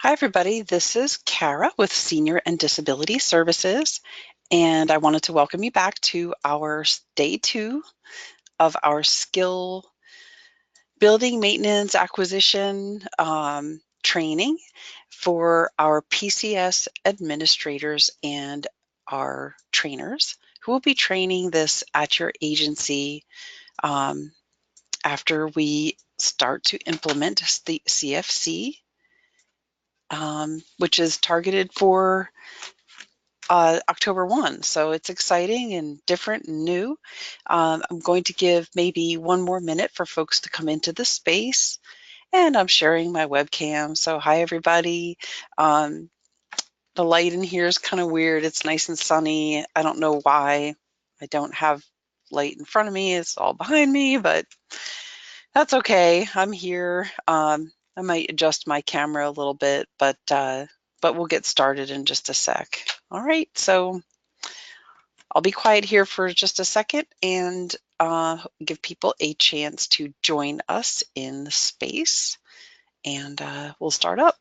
Hi, everybody. This is Kara with Senior and Disability Services, and I wanted to welcome you back to our day 2 of our skill building, maintenance, acquisition training for our PCS administrators and our trainers who will be training this at your agency after we start to implement the CFC, which is targeted for October 1. So it's exciting and different and new. I'm going to give maybe one more minute for folks to come into the space, and I'm sharing my webcam. So hi, everybody. Um, the light in here is kind of weird. It's nice and sunny. I don't know why I don't have light in front of me. It's all behind me, but that's okay. I'm here. I might adjust my camera a little bit, but we'll get started in just a sec. All right, so I'll be quiet here for just a second and give people a chance to join us in the space, and we'll start up.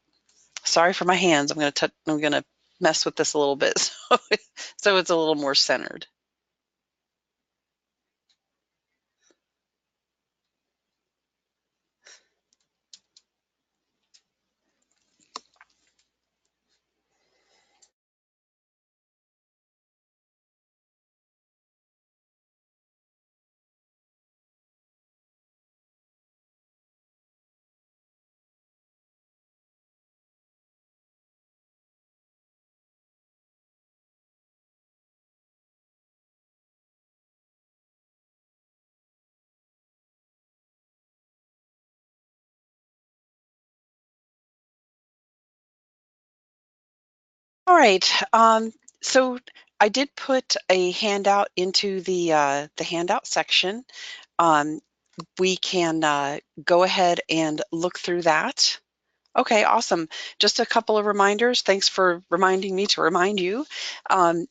Sorry for my hands. I'm gonna mess with this a little bit so it's a little more centered. All right. So I did put a handout into the handout section. Um, we can go ahead and look through that. Okay, awesome. Just a couple of reminders. Thanks for reminding me to remind you. Um,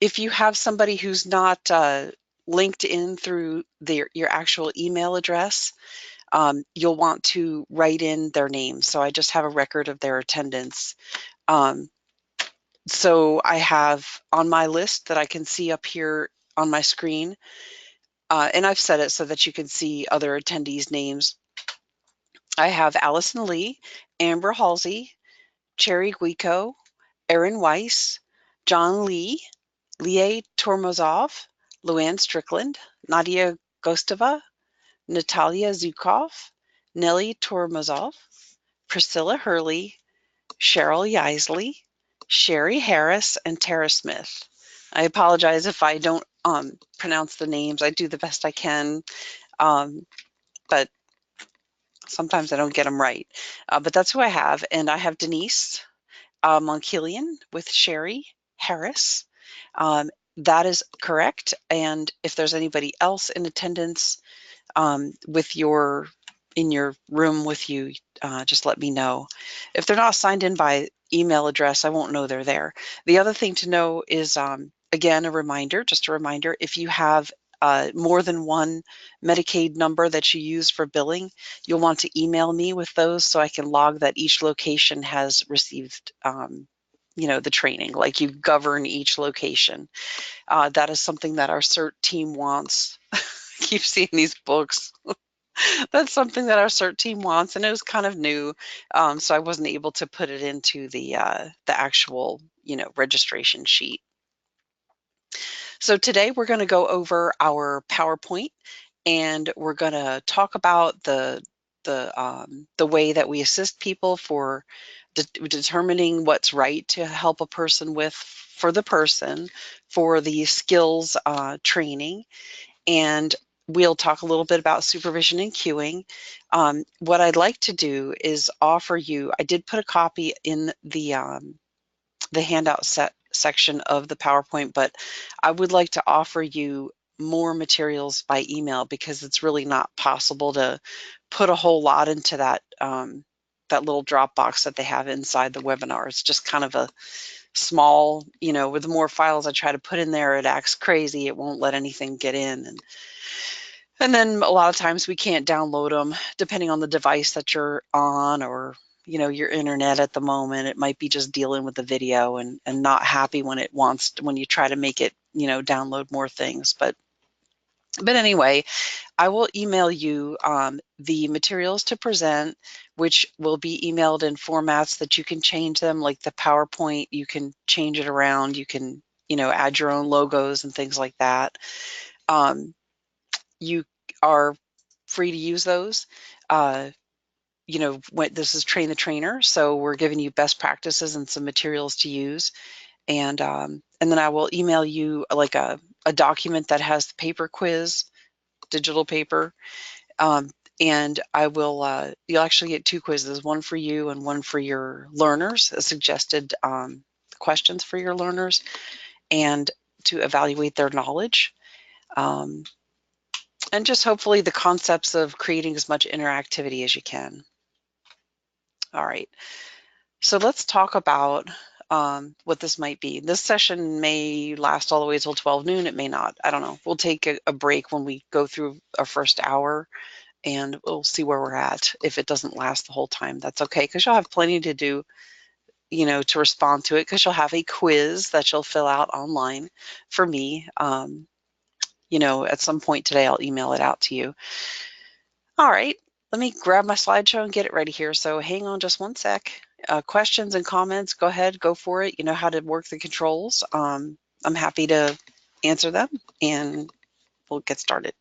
if you have somebody who's not linked in through your actual email address, you'll want to write in their name. So I just have a record of their attendance. So I have on my list that I can see up here on my screen, and I've set it so that you can see other attendees' names. I have Allison Lee, Amber Halsey, Cherry Guico, Aaron Weiss, John Lee, Liei Tormozov, Luann Strickland, Nadia Gostova, Natalia Zukov, Nelly Tormozov, Priscilla Hurley, Cheryl Yisley, Sherry Harris, and Tara Smith. I apologize if I don't pronounce the names. I do the best I can, but sometimes I don't get them right. But that's who I have. And I have Denise Monkillian with Sherry Harris. That is correct. And if there's anybody else in attendance in your room with you, just let me know. If they're not signed in by email address, I won't know they're there. The other thing to know is, again, just a reminder, if you have more than one Medicaid number that you use for billing, you'll want to email me with those so I can log that each location has received the training, like you govern each location. That is something that our CERT team wants. I keep seeing these books. That's something that our CERT team wants, and it was kind of new, so I wasn't able to put it into the actual registration sheet. So today we're going to go over our PowerPoint, and we're going to talk about the way that we assist people for determining what's right to help a person with for the skills training, and we'll talk a little bit about supervision and queuing. What I'd like to do is offer you, I did put a copy in the handout section of the PowerPoint, but I would like to offer you more materials by email because it's really not possible to put a whole lot into that that little Dropbox that they have inside the webinar. It's just kind of a small, with the more files I try to put in there, it acts crazy. It won't let anything get in. And then a lot of times we can't download them depending on the device that you're on or you know, your internet at the moment. It might be just dealing with the video and not happy when it wants to, when you try to make it, you know, download more things. But anyway, I will email you the materials to present, which will be emailed in formats that you can change them, like the PowerPoint. You can change it around. You can, you know, add your own logos and things like that. You are free to use those. You know, when this is Train the Trainer, so we're giving you best practices and some materials to use. And then I will email you like a document that has the paper quiz, digital paper. And I will, you'll actually get 2 quizzes, one for you and one for your learners, suggested questions for your learners and to evaluate their knowledge. And just hopefully the concepts of creating as much interactivity as you can. All right, so let's talk about what this might be. This session may last all the way till 12 noon. It may not. I don't know. We'll take a break when we go through our first hour, and we'll see where we're at. If it doesn't last the whole time, that's okay, because you'll have plenty to do, you know, to respond to it, because you'll have a quiz that you'll fill out online for me. You know, at some point today, I'll email it out to you. All right, let me grab my slideshow and get it ready here. So hang on just one sec. Questions and comments, go ahead, go for it. You know how to work the controls. I'm happy to answer them, and we'll get started.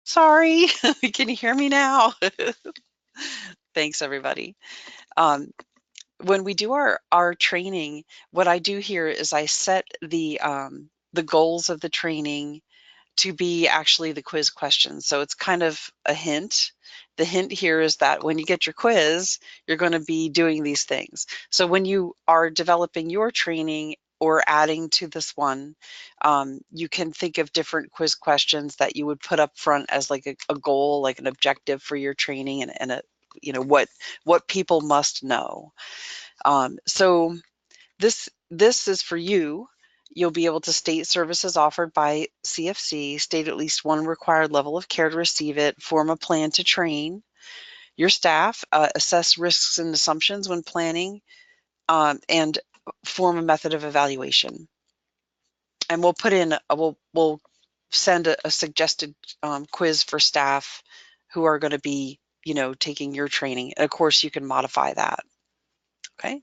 Sorry, can you hear me now? Thanks, everybody. When we do our training, what I do here is I set the goals of the training to be actually the quiz questions. So it's kind of a hint. The hint here is that when you get your quiz, you're going to be doing these things. So when you are developing your training or adding to this one, you can think of different quiz questions that you would put up front as like a goal, like an objective for your training, and a, you know, what people must know. So this is for you. You'll be able to state services offered by CFC, state at least one required level of care to receive it, form a plan to train your staff, assess risks and assumptions when planning, and form a method of evaluation. And we'll put in, we'll send a suggested quiz for staff who are going to be, you know, taking your training. And of course, you can modify that. Okay.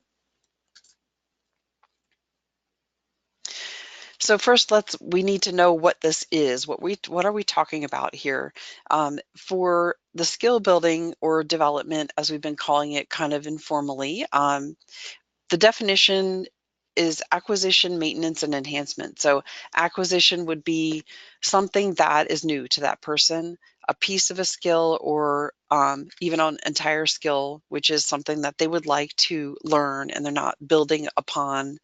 So first, we need to know what this is. What are we talking about here? For the skill building or development, as we've been calling it kind of informally, the definition is acquisition, maintenance, and enhancement. So acquisition would be something that is new to that person, a piece of a skill, or even an entire skill, which is something that they would like to learn, and they're not building upon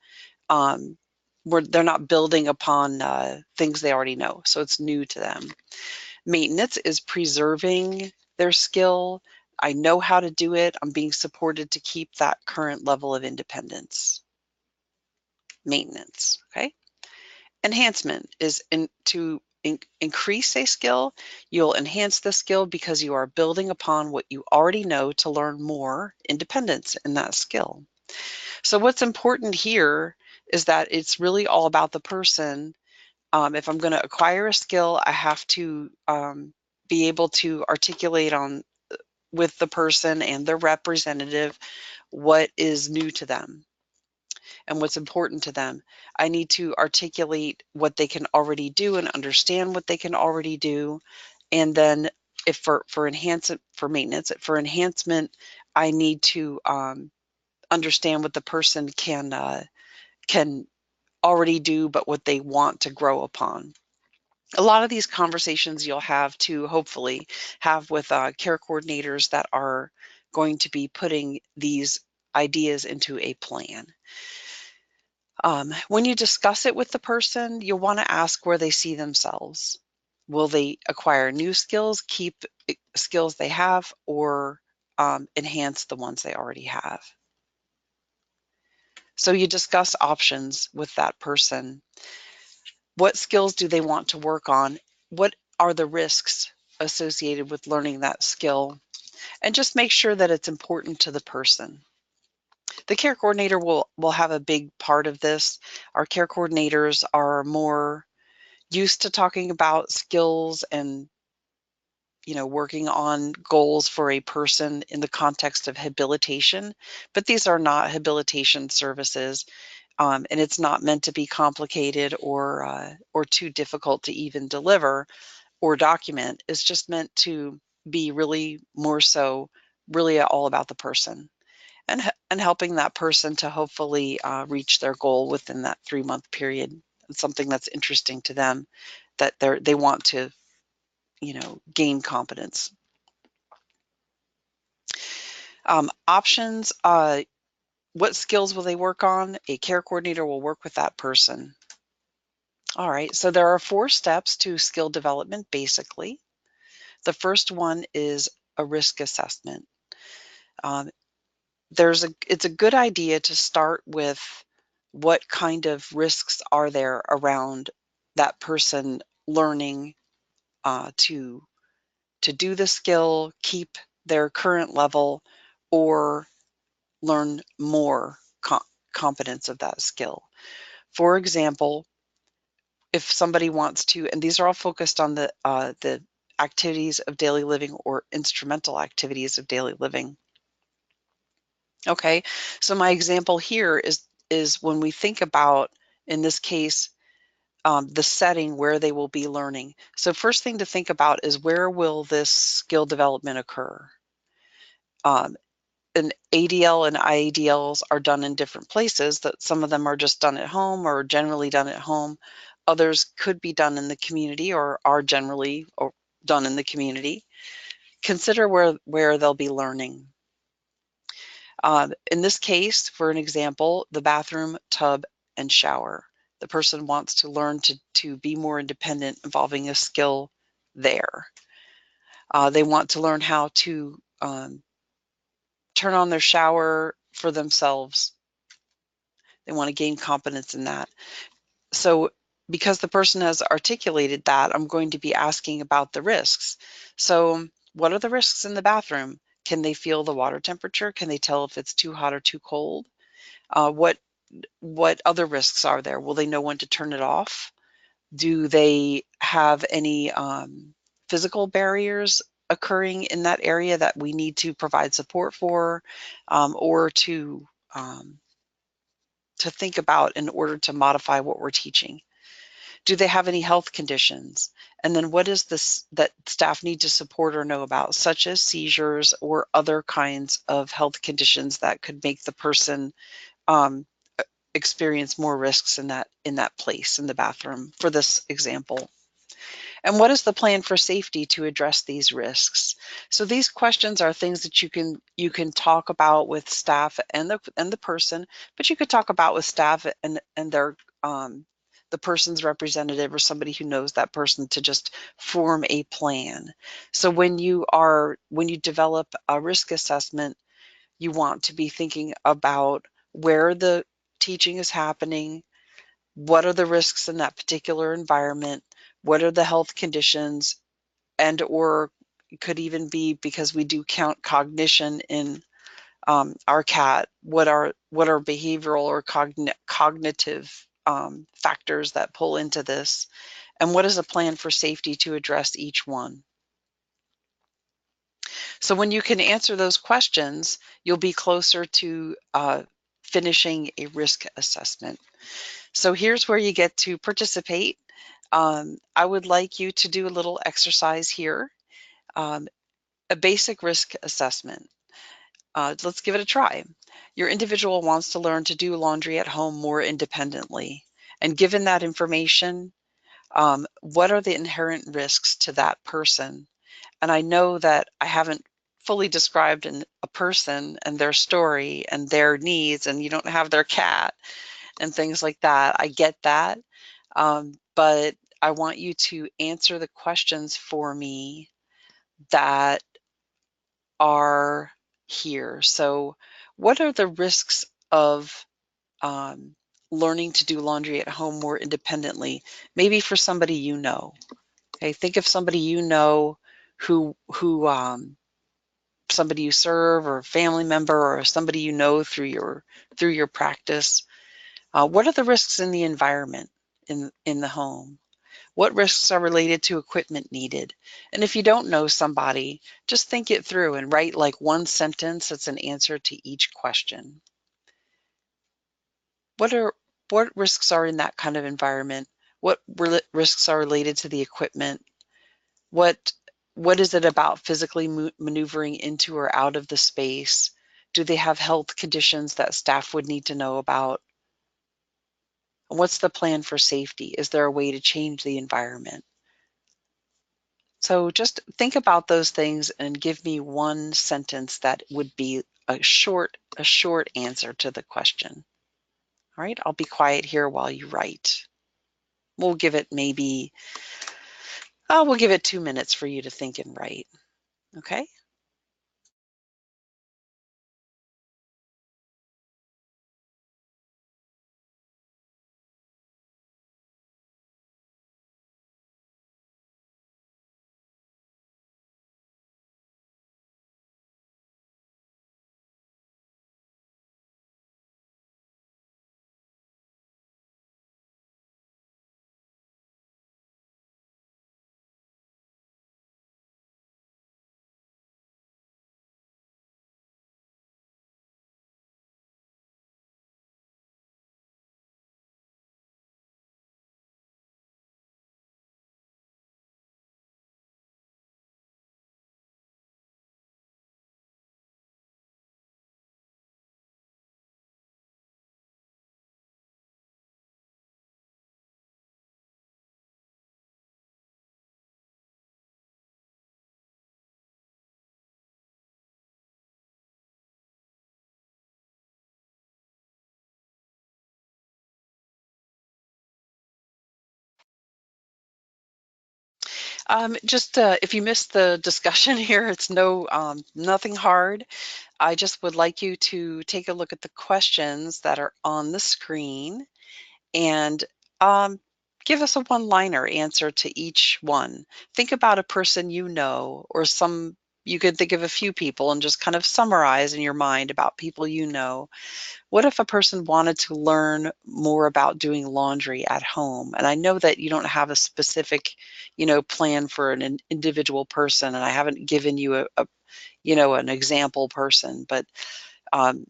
where they're not building upon things they already know. So it's new to them. Maintenance is preserving their skill. I know how to do it. I'm being supported to keep that current level of independence. Maintenance, okay? Enhancement is to increase a skill, you'll enhance the skill because you are building upon what you already know to learn more independence in that skill. So what's important here is that it's really all about the person. If I'm going to acquire a skill, I have to be able to articulate on with the person and their representative what is new to them and what's important to them. I need to articulate what they can already do and understand what they can already do. And then if for enhancement, for maintenance, for enhancement, I need to understand what the person can already do, but what they want to grow upon. A lot of these conversations you'll have to hopefully have with care coordinators that are going to be putting these ideas into a plan. When you discuss it with the person, you'll want to ask where they see themselves. Will they acquire new skills, keep skills they have, or enhance the ones they already have? So you discuss options with that person. What skills do they want to work on? What are the risks associated with learning that skill? And just make sure that it's important to the person. The care coordinator will have a big part of this. Our care coordinators are more used to talking about skills and working on goals for a person in the context of habilitation, but these are not habilitation services, and it's not meant to be complicated or too difficult to even deliver or document. It's just meant to be really more so really all about the person and helping that person to hopefully reach their goal within that 3-month period. It's something that's interesting to them, that they want to gain competence. Options, what skills will they work on? A care coordinator will work with that person. All right, so there are 4 steps to skill development, basically. The first one is a risk assessment. It's a good idea to start with what kind of risks are there around that person learning to do the skill, keep their current level, or learn more competence of that skill. For example, if somebody wants to, and these are all focused on the activities of daily living or instrumental activities of daily living. Okay, so my example here is when we think about, in this case, the setting where they will be learning. So first thing to think about is, where will this skill development occur? And ADL and IADLs are done in different places. That some of them are just done at home or generally done at home. Others could be done in the community or are generally done in the community. Consider where they'll be learning. In this case, for an example, the bathroom, tub, and shower. The person wants to learn to be more independent, involving a skill there. They want to learn how to turn on their shower for themselves. They want to gain competence in that. So because the person has articulated that, I'm going to be asking about the risks. So what are the risks in the bathroom? Can they feel the water temperature? Can they tell if it's too hot or too cold? What other risks are there? Will they know when to turn it off? Do they have any physical barriers occurring in that area that we need to provide support for, or to think about in order to modify what we're teaching? Do they have any health conditions? And then what is this that staff need to support or know about, such as seizures or other kinds of health conditions that could make the person experience more risks in that place, in the bathroom, for this example? And what is the plan for safety to address these risks? So these questions are things that you can talk about with staff and the person, but you could talk about with staff and their the person's representative or somebody who knows that person, to just form a plan. So when you develop a risk assessment, you want to be thinking about where the teaching is happening, what are the risks in that particular environment, What are the health conditions, and or it could even be, because we do count cognition in our cat, what are behavioral or cognitive factors that pull into this, and what is a plan for safety to address each one. So when you can answer those questions, you'll be closer to finishing a risk assessment. So here's where you get to participate. I would like you to do a little exercise here, a basic risk assessment. Let's give it a try. Your individual wants to learn to do laundry at home more independently. And given that information, what are the inherent risks to that person? And I know that I haven't fully described a person and their story and their needs, and you don't have their cat and things like that. I get that. But I want you to answer the questions for me that are here. So, what are the risks of um, learning to do laundry at home more independently? Maybe for somebody you know. Okay, think of somebody you know who somebody you serve, or a family member, or somebody you know through your practice. What are the risks in the environment in the home? What risks are related to equipment needed? And if you don't know somebody, just think it through and write like one sentence that's an answer to each question. What are what risks are in that kind of environment? What risks are related to the equipment? What what is it about physically maneuvering into or out of the space? Do they have health conditions that staff would need to know about? And what's the plan for safety? Is there a way to change the environment? So just think about those things and give me one sentence that would be a short answer to the question. All right, I'll be quiet here while you write. We'll give it maybe, we'll give it 2 minutes for you to think and write. Okay. Just if you missed the discussion here, it's nothing hard. I just would like you to take a look at the questions that are on the screen and um, give us a one-liner answer to each one. Think about a person you know, or you could think of a few people and just kind of summarize in your mind about people you know. What if a person wanted to learn more about doing laundry at home? And I know that you don't have a specific, plan for an individual person, and I haven't given you an example person, but um,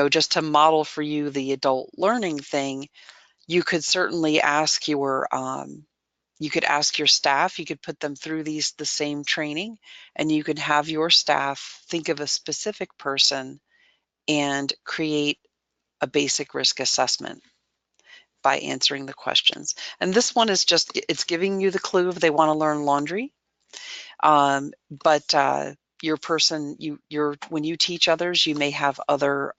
just to model for you the adult learning thing, you could certainly ask you could ask your staff, you could put them through the same training, and you could have your staff think of a specific person and create a basic risk assessment by answering the questions. And this one is it's giving you the clue if they want to learn laundry. But your person, when you teach others, you may have other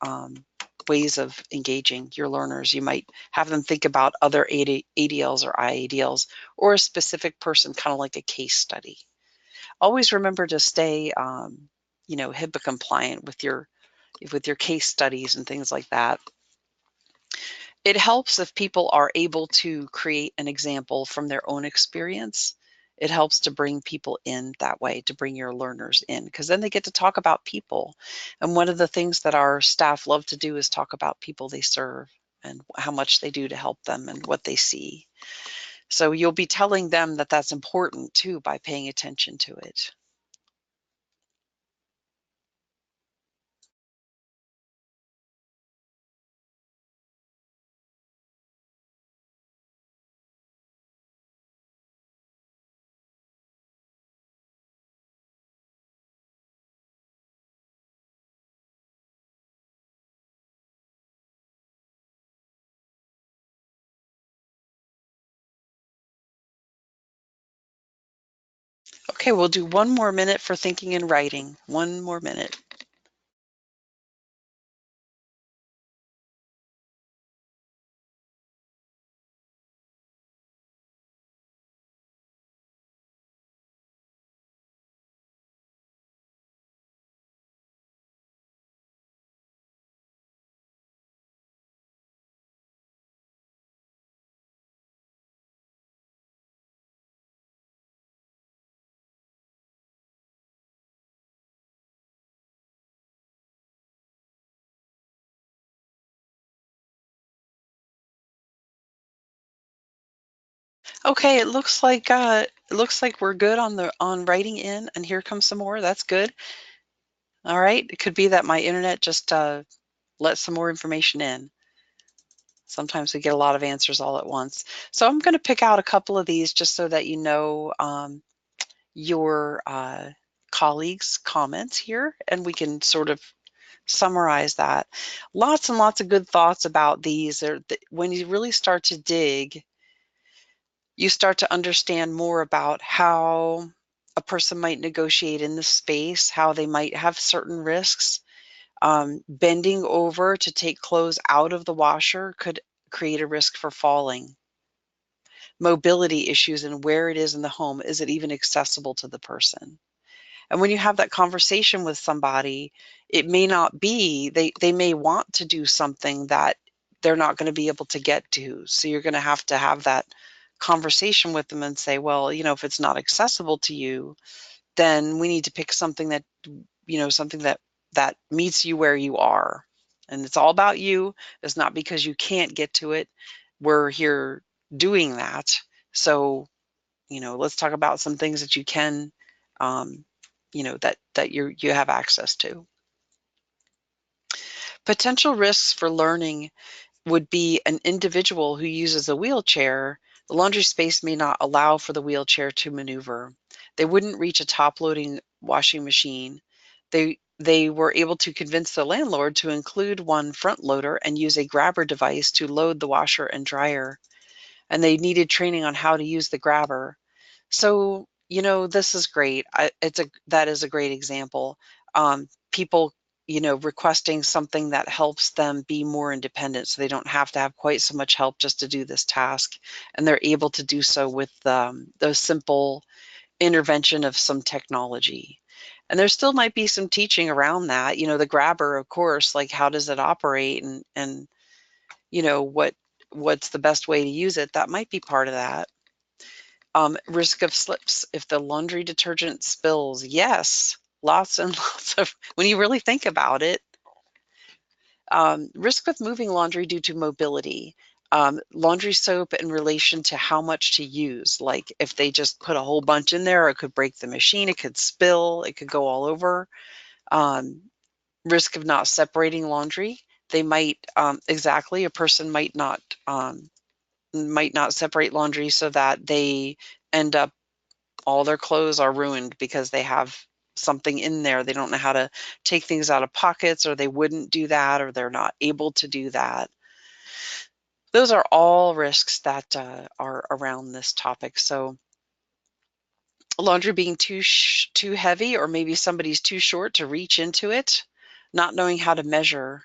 ways of engaging your learners. You might have them think about other ADLs or IADLs, or a specific person, kind of like a case study. Always remember to stay, HIPAA compliant with your case studies and things like that. It helps if people are able to create an example from their own experience. It helps to bring people in that way, to bring your learners in, because then they get to talk about people. And one of the things that our staff love to do is talk about people they serve and how much they do to help them and what they see. So you'll be telling them that that's important too by paying attention to it. Okay, we'll do one more minute for thinking and writing. One more minute. Okay, it looks like we're good on the on writing in, and here comes some more. That's good. All right. It could be that my internet just let some more information in. Sometimes we get a lot of answers all at once. So I'm going to pick out a couple of these just so that you know your colleagues' comments here, and we can sort of summarize that. Lots and lots of good thoughts about these. When you really start to dig, you start to understand more about how a person might negotiate in the space, how they might have certain risks. Bending over to take clothes out of the washer could create a risk for falling. Mobility issues and where it is in the home, is it even accessible to the person? And when you have that conversation with somebody, it may not be, they may want to do something that they're not going to be able to get to. So you're going to have that conversation with them and say, well, if it's not accessible to you, then we need to pick something that, something that meets you where you are. And it's all about you. It's not because you can't get to it. We're here doing that. So, let's talk about some things that you can, um, that you have access to. Potential risks for learning would be an individual who uses a wheelchair. The laundry space may not allow for the wheelchair to maneuver. They wouldn't reach a top-loading washing machine. They were able to convince the landlord to include one front loader and use a grabber device to load the washer and dryer. And they needed training on how to use the grabber. So, this is great. That is a great example. People, requesting something that helps them be more independent so they don't have to have quite so much help just to do this task. And they're able to do so with the simple intervention of some technology. And there still might be some teaching around that. The grabber, of course, like how does it operate and you know, what what's the best way to use it? That might be part of that. Risk of slips if the laundry detergent spills. Yes, lots and lots of, when you really think about it. Risk with moving laundry due to mobility. Laundry soap in relation to how much to use. Like if they just put a whole bunch in there, it could break the machine, it could spill, it could go all over. Um, Risk of not separating laundry. They might, exactly, a person might not separate laundry so that they end up all their clothes are ruined because they have something in there. They don't know how to take things out of pockets, or they wouldn't do that, or they're not able to do that. Those are all risks that are around this topic. So laundry being too heavy, or maybe somebody's too short to reach into it, not knowing how to measure.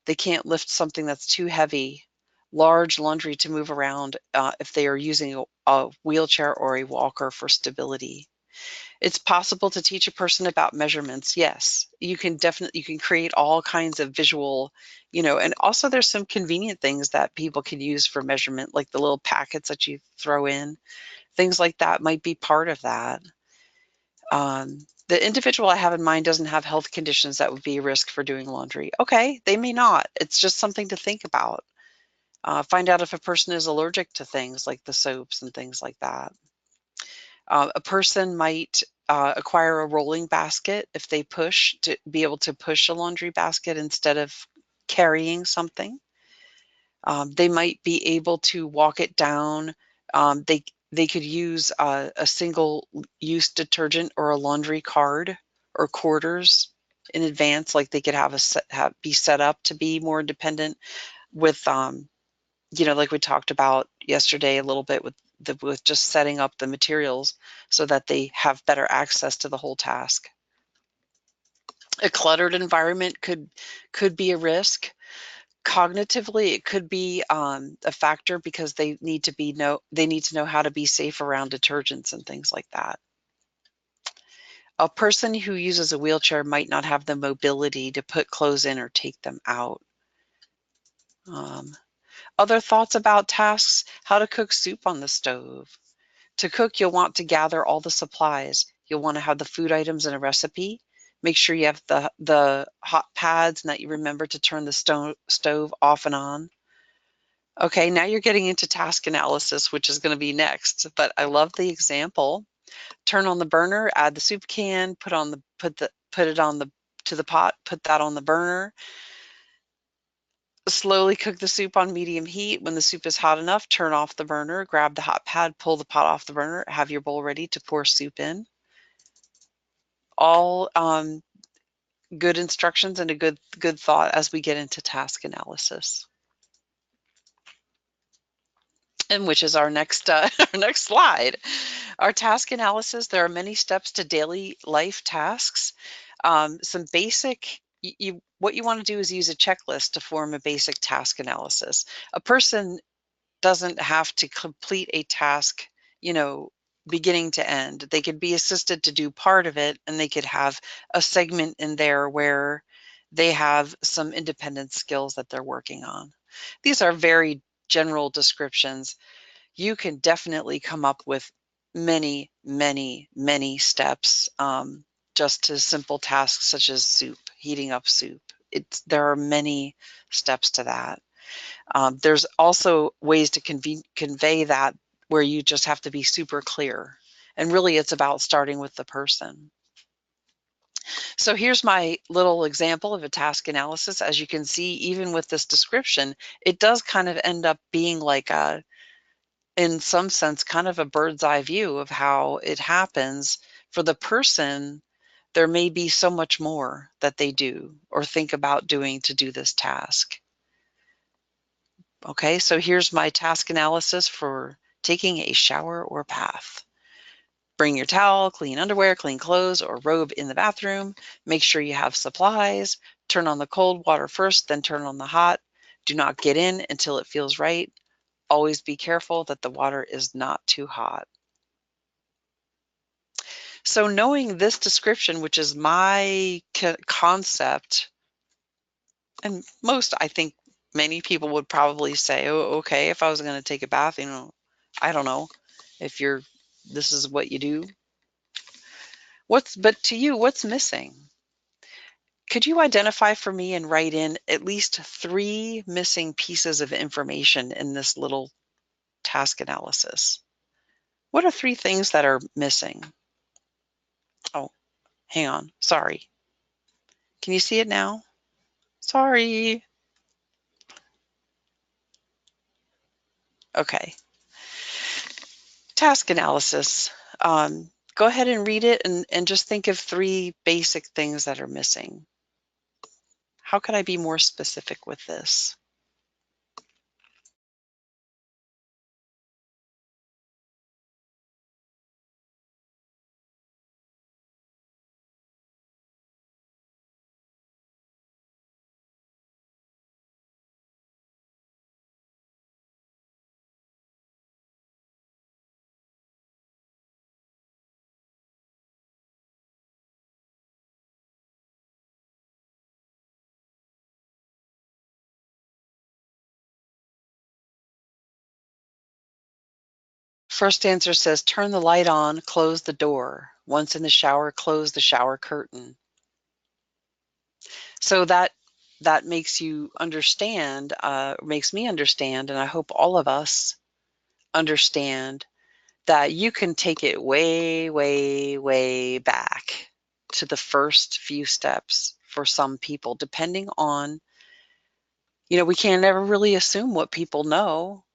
They can't lift something that's too heavy, large laundry to move around if they are using a wheelchair or a walker for stability. It's possible to teach a person about measurements. Yes, you can create all kinds of visual, and also there's some convenient things that people can use for measurement, like the little packets that you throw in. Things like that might be part of that. The individual I have in mind doesn't have health conditions that would be a risk for doing laundry. Okay, they may not. It's just something to think about. Find out if a person is allergic to things like the soaps and things like that. A person might acquire a rolling basket if they push to be able to push a laundry basket instead of carrying something. They might be able to walk it down. They could use a single-use detergent or a laundry card or quarters in advance, like they could be set up to be more independent with, like we talked about yesterday a little bit with just setting up the materials so that they have better access to the whole task. A cluttered environment could be a risk. Cognitively, it could be a factor because they need to know how to be safe around detergents and things like that. A person who uses a wheelchair might not have the mobility to put clothes in or take them out. Other thoughts about tasks: how to cook soup on the stove. To cook, you'll want to gather all the supplies. You'll want to have the food items in a recipe. Make sure you have the hot pads and that you remember to turn the stove off and on. Okay, now you're getting into task analysis, which is going to be next, but I love the example. Turn on the burner, add the soup can, put it on to the pot, put that on the burner. Slowly cook the soup on medium heat. When the soup is hot enough, turn off the burner, grab the hot pad, pull the pot off the burner, have your bowl ready to pour soup in. All good instructions and a good thought as we get into task analysis. And which is our next our next slide. Our task analysis, there are many steps to daily life tasks. Some basic, what you want to do is use a checklist to form a basic task analysis. A person doesn't have to complete a task, beginning to end. They could be assisted to do part of it, and they could have a segment in there where they have some independent skills that they're working on. These are very general descriptions. You can definitely come up with many, many, many steps just to simple tasks such as soup, heating up soup. There are many steps to that. There's also ways to convey that where you just have to be super clear. And really, it's about starting with the person. So here's my little example of a task analysis. As you can see, even with this description, it does kind of end up being like in some sense, kind of a bird's eye view of how it happens. For the person, there may be so much more that they do or think about doing to do this task. Okay, so here's my task analysis for taking a shower or bath. Bring your towel, clean underwear, clean clothes, or robe in the bathroom. Make sure you have supplies. Turn on the cold water first, then turn on the hot. Do not get in until it feels right. Always be careful that the water is not too hot. So knowing this description, which is my concept, and I think many people would probably say, oh, okay, if I was going to take a bath, I don't know if this is what you do. But to you, what's missing? Could you identify for me and write in at least 3 missing pieces of information in this little task analysis? What are 3 things that are missing? Oh, hang on. Sorry. Can you see it now? Sorry. Okay. Task analysis. Go ahead and read it and just think of 3 basic things that are missing. How could I be more specific with this? First answer says turn the light on, close the door. Once in the shower, close the shower curtain. So that makes you understand, makes me understand, and I hope all of us understand that you can take it way, way, way back to the first few steps for some people, depending on, we can't ever really assume what people know.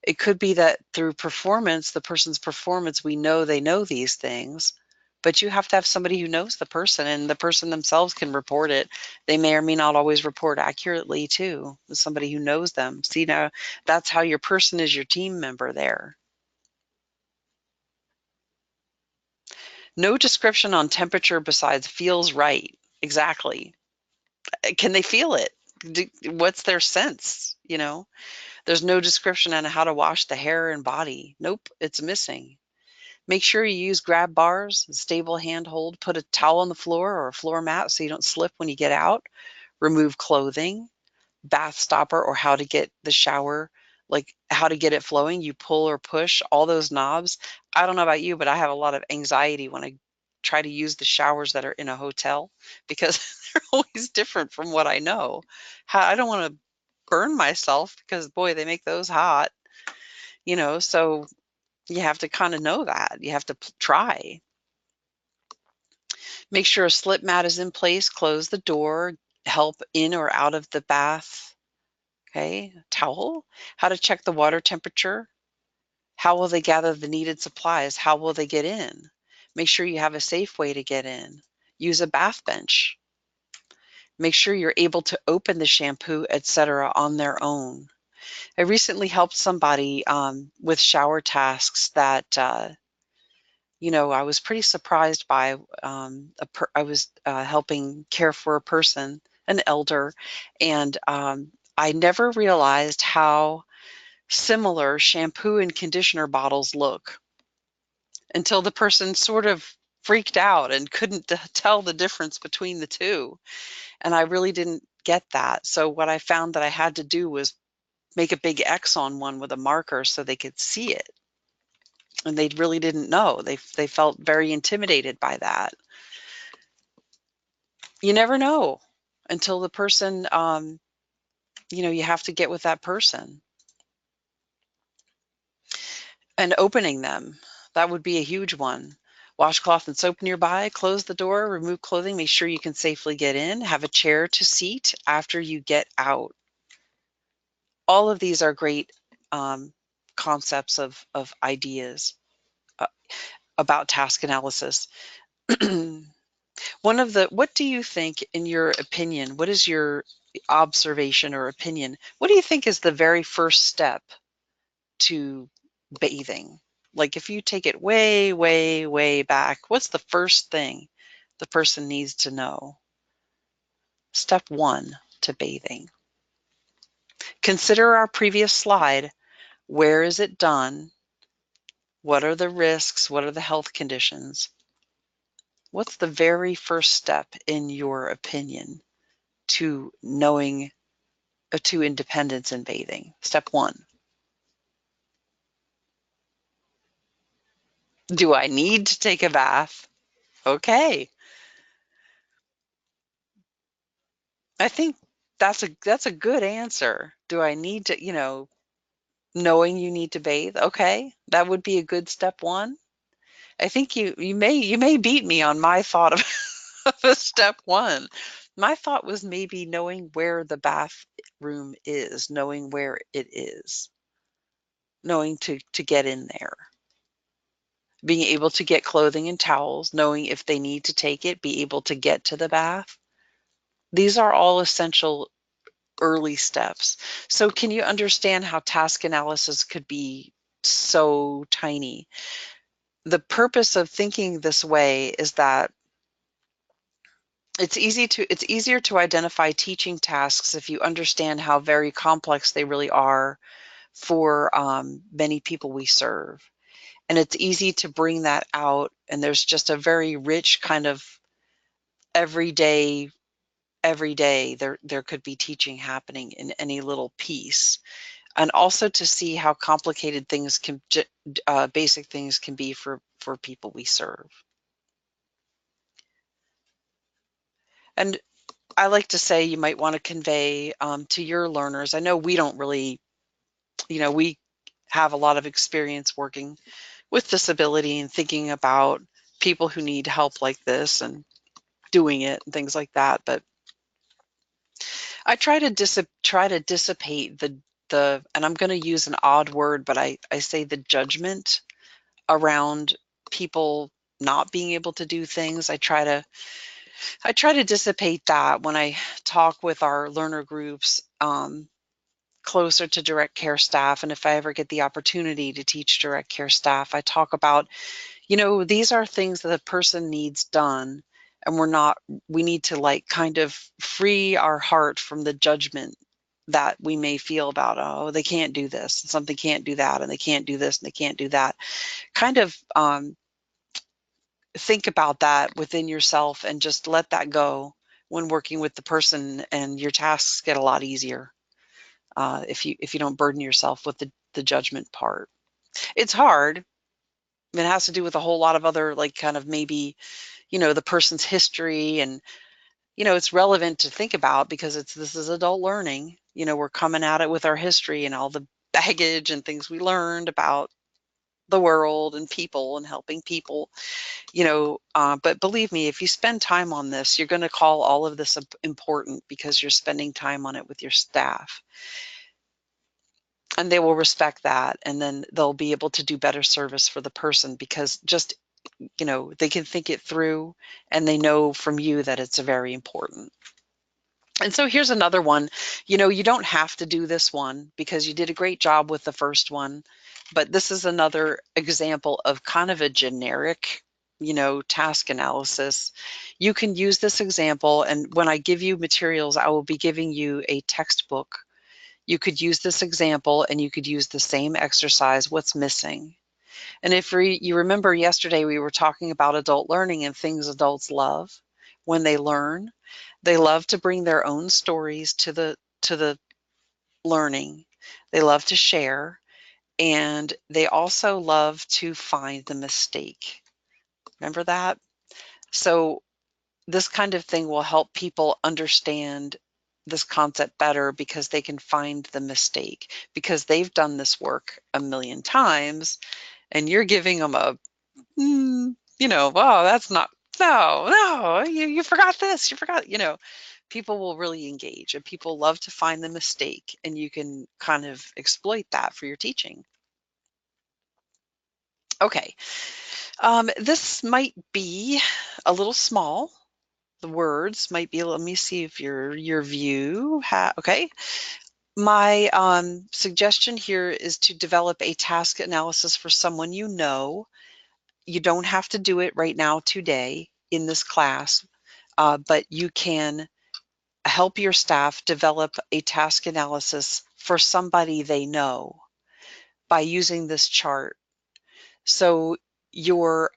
It could be that through performance, the person's performance, we know they know these things, but you have to have somebody who knows the person, and the person themselves can report it. They may or may not always report accurately too, with somebody who knows them. See, now that's how your person is your team member there. No description on temperature besides feels right. Exactly. Can they feel it? What's their sense? There's no description on how to wash the hair and body. Nope, it's missing. Make sure you use grab bars, stable handhold, put a towel on the floor or a floor mat so you don't slip when you get out. Remove clothing, bath stopper, or how to get the shower, like how to get it flowing. You pull or push all those knobs. I don't know about you, but I have a lot of anxiety when I try to use the showers that are in a hotel because they're always different from what I know. I don't want to burn myself because boy, they make those hot, so you have to kind of know that. You have to try. Make sure a slip mat is in place, close the door, help in or out of the bath. Okay, towel. How to check the water temperature. How will they gather the needed supplies? How will they get in? Make sure you have a safe way to get in. Use a bath bench. Make sure you're able to open the shampoo, etc., on their own. I recently helped somebody with shower tasks that I was pretty surprised by. I was helping care for a person, an elder, and I never realized how similar shampoo and conditioner bottles look until the person sort of freaked out and couldn't tell the difference between the two. And I really didn't get that. So what I found that I had to do was make a big X on one with a marker so they could see it. And they really didn't know. They felt very intimidated by that. You never know until the person, you have to get with that person. And opening them, that would be a huge one. Washcloth and soap nearby, close the door, remove clothing, make sure you can safely get in, have a chair to seat after you get out. All of these are great concepts of ideas uh, about task analysis. What do you think, in your opinion, what is your observation or opinion? What do you think is the very first step to bathing? Like if you take it way, way, way back, what's the first thing the person needs to know? Step one to bathing. Consider our previous slide. Where is it done? What are the risks? What are the health conditions? What's the very first step, in your opinion, to knowing, to independence in bathing? Step one. Do I need to take a bath? Okay. I think that's a good answer. Do I need to, knowing you need to bathe? Okay. That would be a good step one. I think you may beat me on my thought of, of a step one. My thought was maybe knowing where the bathroom is, knowing where it is, knowing to get in there, being able to get clothing and towels, knowing if they need to take it, be able to get to the bath. These are all essential early steps. So can you understand how task analysis could be so tiny? The purpose of thinking this way is that it's easier to identify teaching tasks if you understand how very complex they really are for many people we serve. And it's easy to bring that out, and there's just a very rich kind of every day there could be teaching happening in any little piece. and also to see how complicated things can, basic things can be for people we serve. And I like to say you might want to convey to your learners. I know we don't really, we have a lot of experience working with disability and thinking about people who need help like this and doing it and things like that. But I try to dissipate the and I'm going to use an odd word, but I say the judgment around people not being able to do things. I try to dissipate that when I talk with our learner groups closer to direct care staff. And if I ever get the opportunity to teach direct care staff, I talk about, these are things that a person needs done. And we need to like kind of free our heart from the judgment that we may feel about, oh, they can't do this, and something can't do that, and they can't do this, and they can't do that. Kind of think about that within yourself and just let that go when working with the person, and your tasks get a lot easier if you don't burden yourself with the judgment part. It's hard. It has to do with a whole lot of other, like, kind of maybe, the person's history, and it's relevant to think about because this is adult learning. We're coming at it with our history and all the baggage and things we learned about the world and people and helping people. But believe me, if you spend time on this, you're going to call all of this important because you're spending time on it with your staff. And they will respect that, and then they'll be able to do better service for the person because just, they can think it through, and they know from you that it's very important. And so here's another one. You don't have to do this one because you did a great job with the first one, but this is another example of kind of a generic, task analysis. You can use this example, and when I give you materials, I will be giving you a textbook. You could use this example and you could use the same exercise, what's missing. And if you remember yesterday, we were talking about adult learning and things adults love when they learn. They love to bring their own stories to the learning. They love to share, and they also love to find the mistake. Remember that? So this kind of thing will help people understand this concept better because they can find the mistake because they've done this work a million times, and you're giving them a, wow, that's not, no, you forgot this, you forgot, people will really engage, and people love to find the mistake, and you can kind of exploit that for your teaching. Okay, this might be a little small. The words might be, let me see if your view, okay. My suggestion here is to develop a task analysis for someone you know. You don't have to do it right now today in this class, but you can help your staff develop a task analysis for somebody they know by using this chart. So your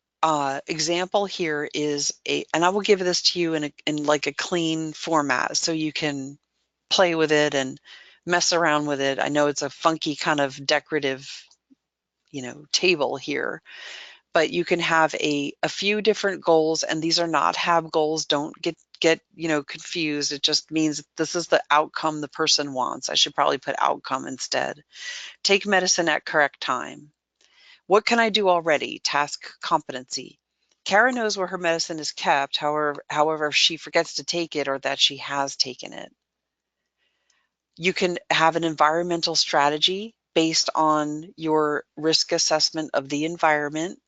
example here is and I will give this to you in like a clean format so you can play with it and mess around with it. I know it's a funky kind of decorative, table here, but you can have a few different goals, and these are not HAB goals. Don't get confused. It just means this is the outcome the person wants. I should probably put outcome instead. Take medicine at correct time. What can I do already? Task competency. Kara knows where her medicine is kept, however, if she forgets to take it or that she has taken it. You can have an environmental strategy based on your risk assessment of the environment.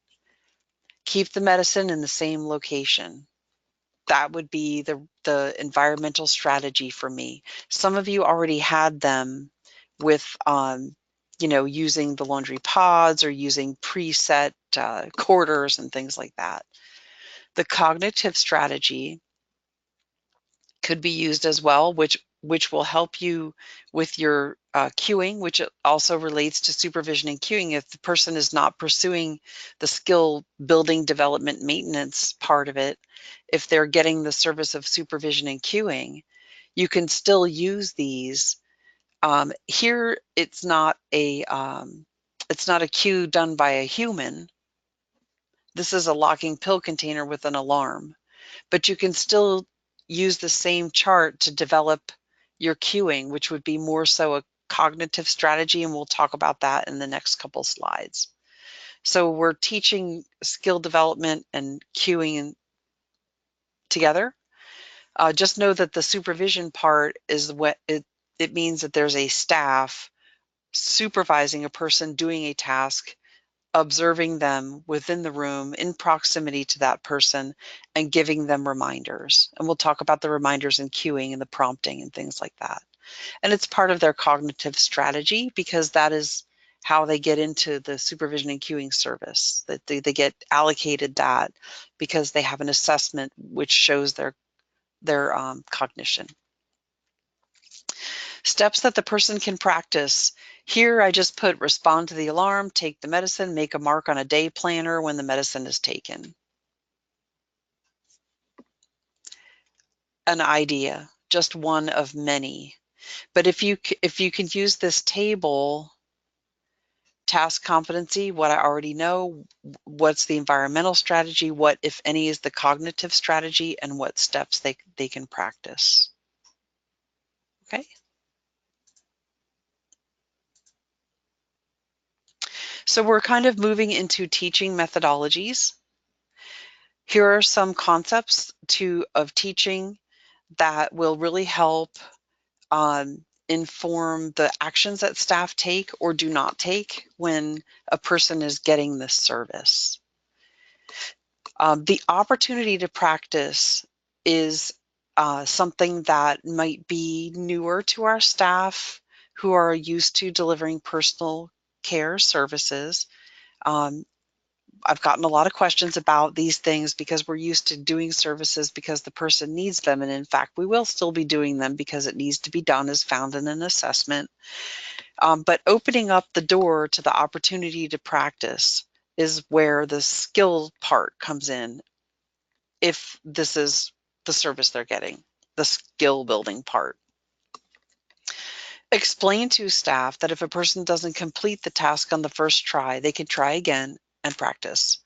Keep the medicine in the same location. That would be the environmental strategy for me. Some of you already had them with, using the laundry pods or using preset quarters and things like that. The cognitive strategy could be used as well, which will help you with your cueing, which also relates to supervision and cueing. If the person is not pursuing the skill building, development, maintenance part of it, if they're getting the service of supervision and cueing, you can still use these Here, it's not a cue done by a human. This is a locking pill container with an alarm, but you can still use the same chart to develop your cueing, which would be more so a cognitive strategy, and we'll talk about that in the next couple slides. So we're teaching skill development and cueing together. Just know that the supervision part is what it means that there's a staff supervising a person doing a task, observing them within the room in proximity to that person and giving them reminders. And we'll talk about the reminders and cueing and the prompting and things like that. And it's part of their cognitive strategy because that is how they get into the supervision and cueing service, that they get allocated that because they have an assessment which shows their cognition. Steps that the person can practice. Here I just put respond to the alarm, take the medicine, make a mark on a day planner when the medicine is taken. An idea, just one of many. But if you can use this table, task competency, what I already know, what's the environmental strategy, what, if any, is the cognitive strategy, and what steps they can practice. Okay. So we're kind of moving into teaching methodologies. Here are some concepts of teaching that will really help inform the actions that staff take or do not take when a person is getting this service. The opportunity to practice is something that might be newer to our staff who are used to delivering personal care services. I've gotten a lot of questions about these things because we're used to doing services because the person needs them. And in fact, we will still be doing them because it needs to be done as found in an assessment. But opening up the door to the opportunity to practice is where the skill part comes in. If this is the service they're getting, the skill building part. Explain to staff that if a person doesn't complete the task on the first try, they can try again and practice.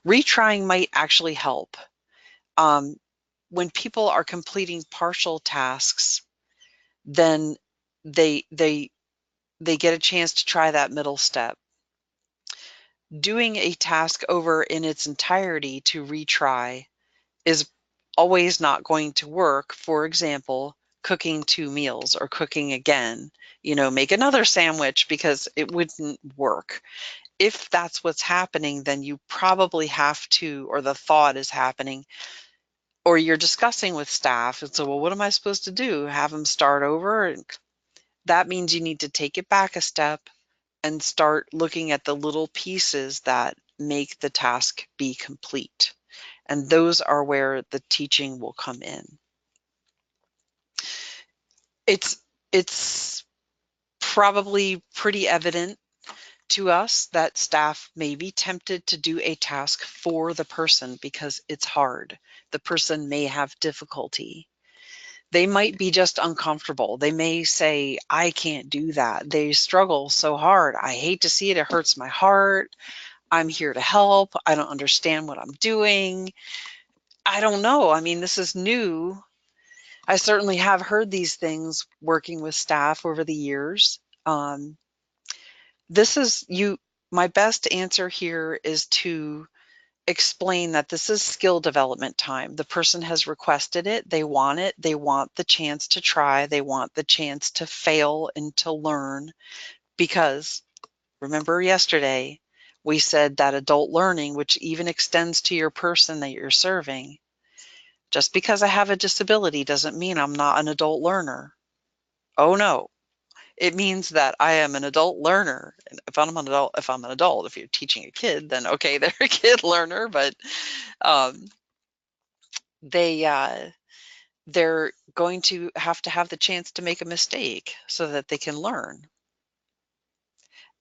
Retrying might actually help. When people are completing partial tasks, then they get a chance to try that middle step. Doing a task over in its entirety to retry is always not going to work. For example, cooking 2 meals or cooking again, make another sandwich, because it wouldn't work. If that's what's happening, then you probably have to, or the thought is happening, or you're discussing with staff. And so, well, what am I supposed to do? Have them start over? And that means you need to take it back a step and start looking at the little pieces that make the task be complete. And those are where the teaching will come in. It's probably pretty evident to us that staff may be tempted to do a task for the person because it's hard. The person may have difficulty. They might be just uncomfortable. They may say, I can't do that. They struggle so hard. I hate to see it. It hurts my heart. I'm here to help. I don't understand what I'm doing. I don't know. I mean, this is new. I certainly have heard these things working with staff over the years. My best answer here is to explain that this is skill development time. The person has requested it. They want it. They want the chance to try. They want the chance to fail and to learn, because remember yesterday, we said that adult learning, which even extends to your person that you're serving. Just because I have a disability doesn't mean I'm not an adult learner. Oh no. It means that I am an adult learner. If I'm an adult, if you're teaching a kid, then okay, they're a kid learner, but they're going to have the chance to make a mistake so that they can learn.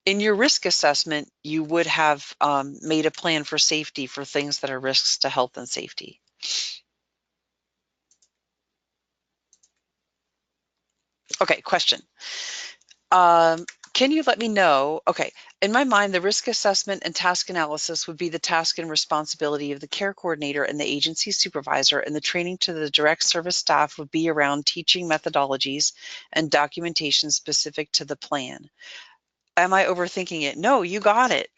In your risk assessment, you would have made a plan for safety for things that are risks to health and safety. Okay, question. Can you let me know? Okay. In my mind, the risk assessment and task analysis would be the task and responsibility of the care coordinator and the agency supervisor, and the training to the direct service staff would be around teaching methodologies and documentation specific to the plan. Am I overthinking it? No, you got it.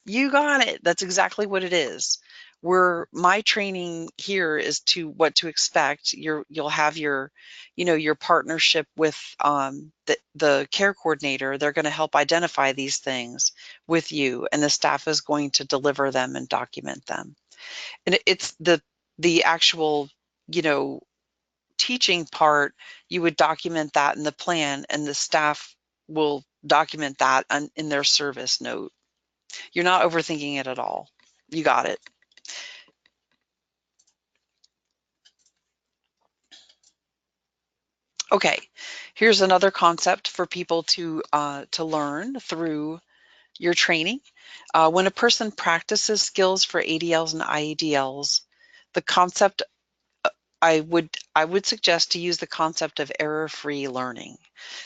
You got it. That's exactly what it is. My training here is to what to expect. You'll have your partnership with the care coordinator. They're going to help identify these things with you, and the staff is going to deliver them and document them. And it's the actual, you know, teaching part, you would document that in the plan, and the staff will document that in their service note. You're not overthinking it at all. You got it. Okay, here's another concept for people to learn through your training. When a person practices skills for ADLs and IEDLs, the concept I would suggest to use the concept of error-free learning.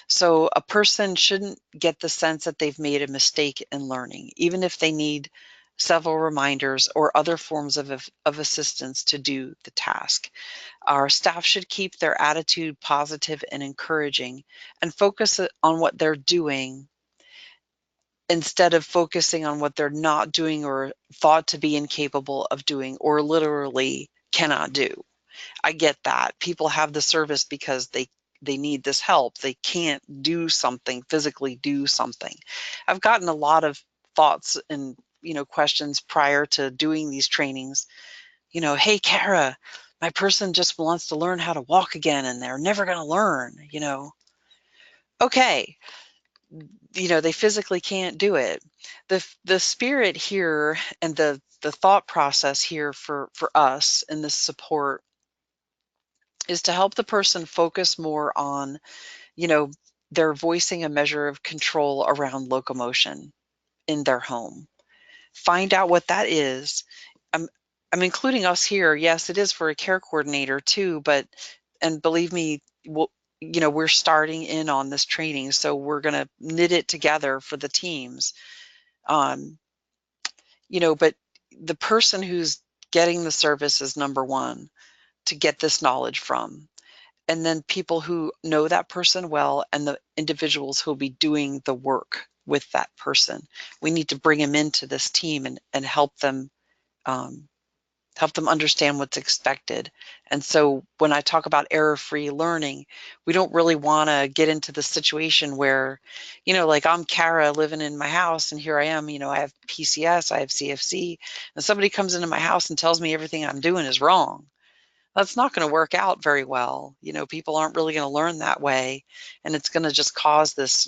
So a person shouldn't get the sense that they've made a mistake in learning, even if they need several reminders or other forms of assistance to do the task. Our staff should keep their attitude positive and encouraging and focus on what they're doing instead of focusing on what they're not doing or thought to be incapable of doing or literally cannot do. I get that. People have the service because they need this help. They can't do something, physically do something. I've gotten a lot of thoughts and, questions prior to doing these trainings. Hey, Kara, my person just wants to learn how to walk again and they're never going to learn. Okay, they physically can't do it. The spirit here and the thought process here for us in this support is to help the person focus more on, you know, they're voicing a measure of control around locomotion in their home. Find out what that is. I'm I'm including us here. Yes, it is for a care coordinator too, and believe me, we're starting in on this training, so we're going to knit it together for the teams. Um, but the person who's getting the service is number one to get this knowledge from. And then people who know that person well and the individuals who will be doing the work with that person. We need to bring them into this team and um, help them understand what's expected. And so when I talk about error-free learning, we don't really want to get into the situation where, like I'm Kara living in my house and here I am, I have PCS, I have CFC, and somebody comes into my house and tells me everything I'm doing is wrong. That's not going to work out very well. People aren't really going to learn that way. And it's going to just cause this,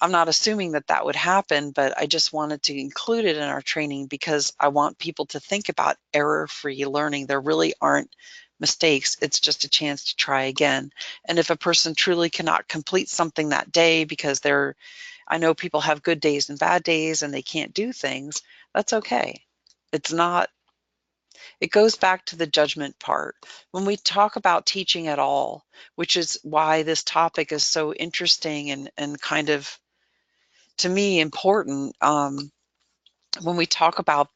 I'm not assuming that that would happen, but I just wanted to include it in our training because I want people to think about error-free learning. There really aren't mistakes. It's just a chance to try again. And if a person truly cannot complete something that day because I know people have good days and bad days and they can't do things, that's okay. It's not It goes back to the judgment part. When we talk about teaching at all, which is why this topic is so interesting and kind of, to me, important, when we talk about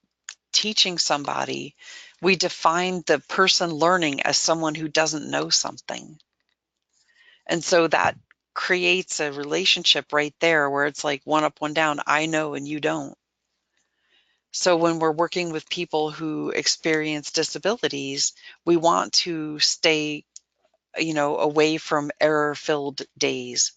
teaching somebody, we define the person learning as someone who doesn't know something. And so that creates a relationship right there where it's like one up, one down. I know and you don't. So when we're working with people who experience disabilities, we want to stay, away from error-filled days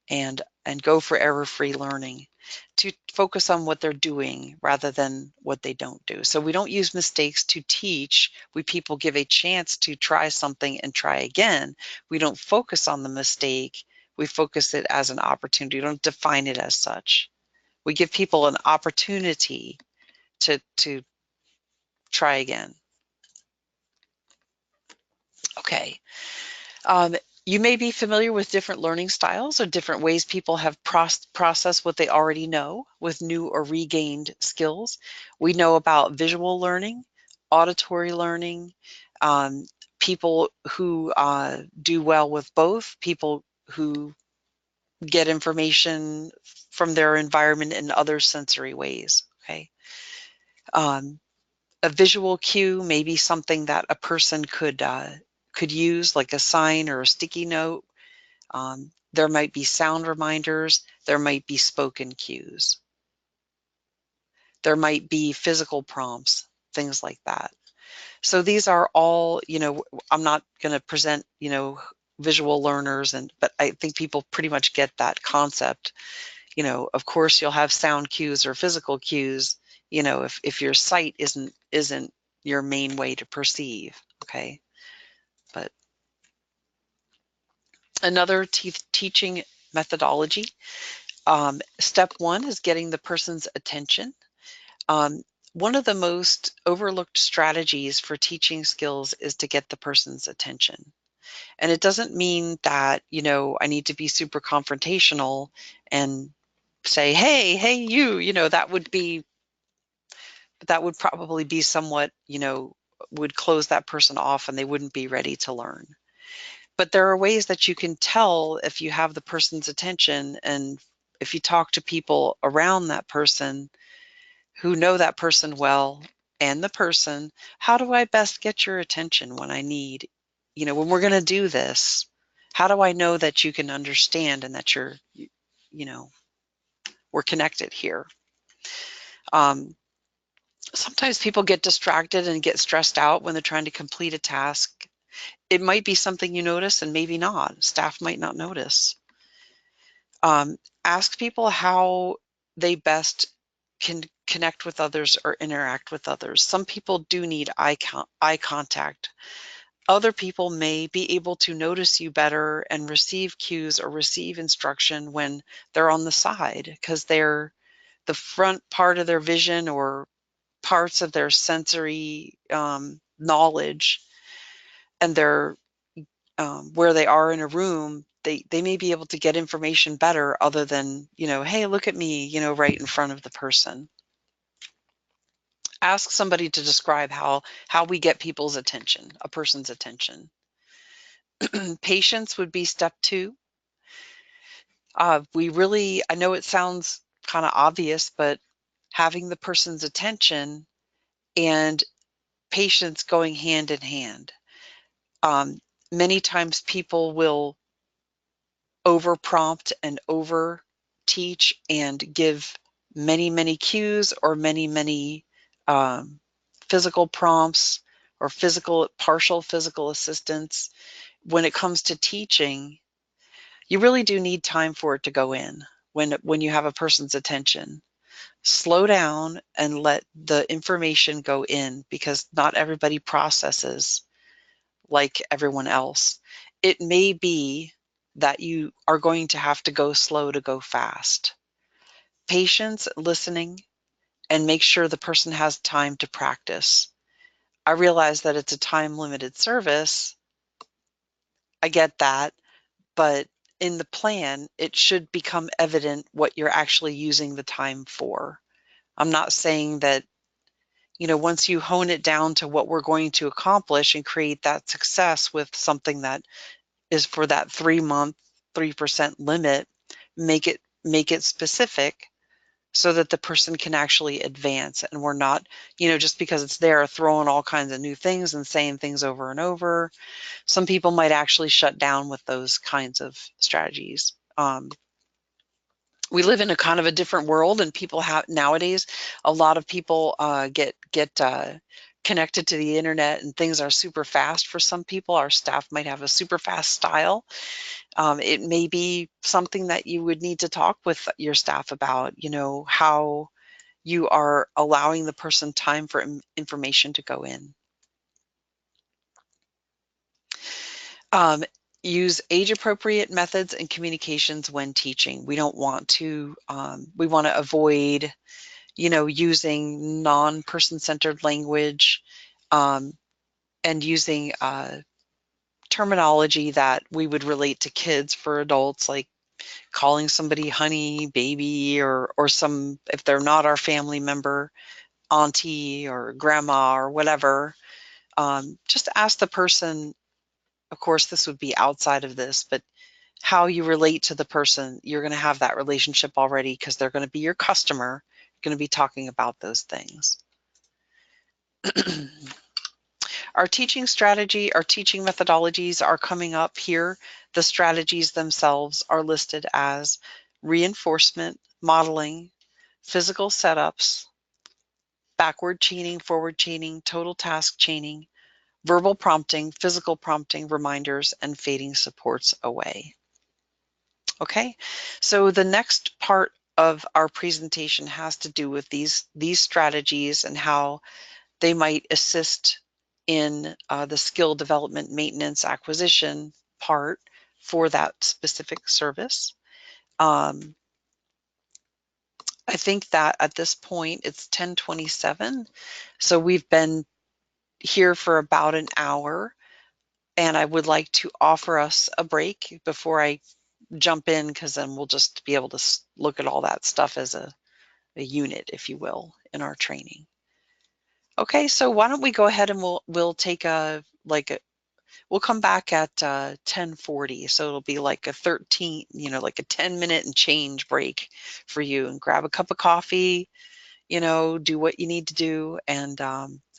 and go for error-free learning, to focus on what they're doing rather than what they don't do. So we don't use mistakes to teach. People give a chance to try something and try again. We don't focus on the mistake. We focus it as an opportunity. We don't define it as such. We give people an opportunity to try again. Okay. You may be familiar with different learning styles or different ways people have processed what they already know with new or regained skills. We know about visual learning, auditory learning, people who do well with both, people who get information from their environment in other sensory ways, okay? A visual cue may be something that a person could use, like a sign or a sticky note. There might be sound reminders. There might be spoken cues. There might be physical prompts, things like that. So these are all, I'm not going to present, visual learners, but I think people pretty much get that concept. Of course you'll have sound cues or physical cues, if your sight isn't your main way to perceive, okay? But another teaching methodology, step one is getting the person's attention. One of the most overlooked strategies for teaching skills is to get the person's attention. And it doesn't mean that, I need to be super confrontational and say, hey, that would probably be somewhat, would close that person off and they wouldn't be ready to learn. But there are ways that you can tell if you have the person's attention, and if you talk to people around that person who know that person well and the person, how do I best get your attention when I need, when we're going to do this, how do I know that you can understand and that we're connected here? Sometimes people get distracted and get stressed out when they're trying to complete a task. It might be something you notice and maybe not. Staff might not notice. Ask people how they best can connect with others or interact with others. Some people do need eye contact. Other people may be able to notice you better and receive cues or receive instruction when they're on the side, because they're the front part of their vision or parts of their sensory knowledge, and they're where they are in a room, they may be able to get information better other than, hey, look at me, right in front of the person. Ask somebody to describe how we get people's attention, a person's attention. Patience would be step two. I know it sounds kind of obvious, but having the person's attention and patience going hand in hand. Many times people will over prompt and over teach and give many cues or many physical prompts or partial physical assistance. When it comes to teaching, you really do need time for it to go in. When you have a person's attention, slow down and let the information go in, because not everybody processes like everyone else. It may be that you are going to have to go slow to go fast. Patience, listening, and make sure the person has time to practice. I realize that it's a time-limited service. I get that, but in the plan, it should become evident what you're actually using the time for. I'm not saying that, once you hone it down to what we're going to accomplish and create that success with something that is for that 3-month, 3% limit, make it specific so that the person can actually advance, and we're not, just because it's there, throwing all kinds of new things and saying things over and over. Some people might actually shut down with those kinds of strategies. We live in a kind of a different world, and people have nowadays, a lot of people get connected to the internet, and things are super fast for some people. Our staff might have a super fast style. It may be something that you would need to talk with your staff about, how you are allowing the person time for information to go in. Use age-appropriate methods and communications when teaching. We don't want to, we want to avoid, using non-person-centered language, and using terminology that we would relate to kids for adults, like calling somebody honey, baby, or some, if they're not our family member, auntie or grandma or whatever. Just ask the person, of course, this would be outside of this, but how you relate to the person, you're going to have that relationship already because they're going to be your customer, going to be talking about those things. Our teaching strategy, our teaching methodologies are coming up here. The strategies themselves are listed as reinforcement, modeling, physical setups, backward chaining, forward chaining, total task chaining, verbal prompting, physical prompting, reminders, and fading supports away. Okay, so the next part of our presentation has to do with these strategies and how they might assist in the skill development, maintenance, acquisition part for that specific service. I think that at this point it's 10:27, so we've been here for about an hour, and I would like to offer us a break before I jump in, because then we'll just be able to look at all that stuff as a unit, if you will, in our training. Okay, so why don't we go ahead and we'll take we'll come back at 10:40, so it'll be like a 13, like a 10-minute and change break for you, and grab a cup of coffee, do what you need to do, and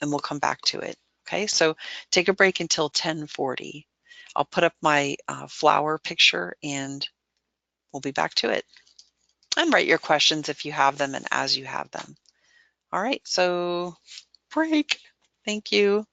we'll come back to it. Okay, so take a break until 10:40. I'll put up my flower picture and we'll be back to it. And write your questions if you have them and as you have them. All right, so break. Thank you.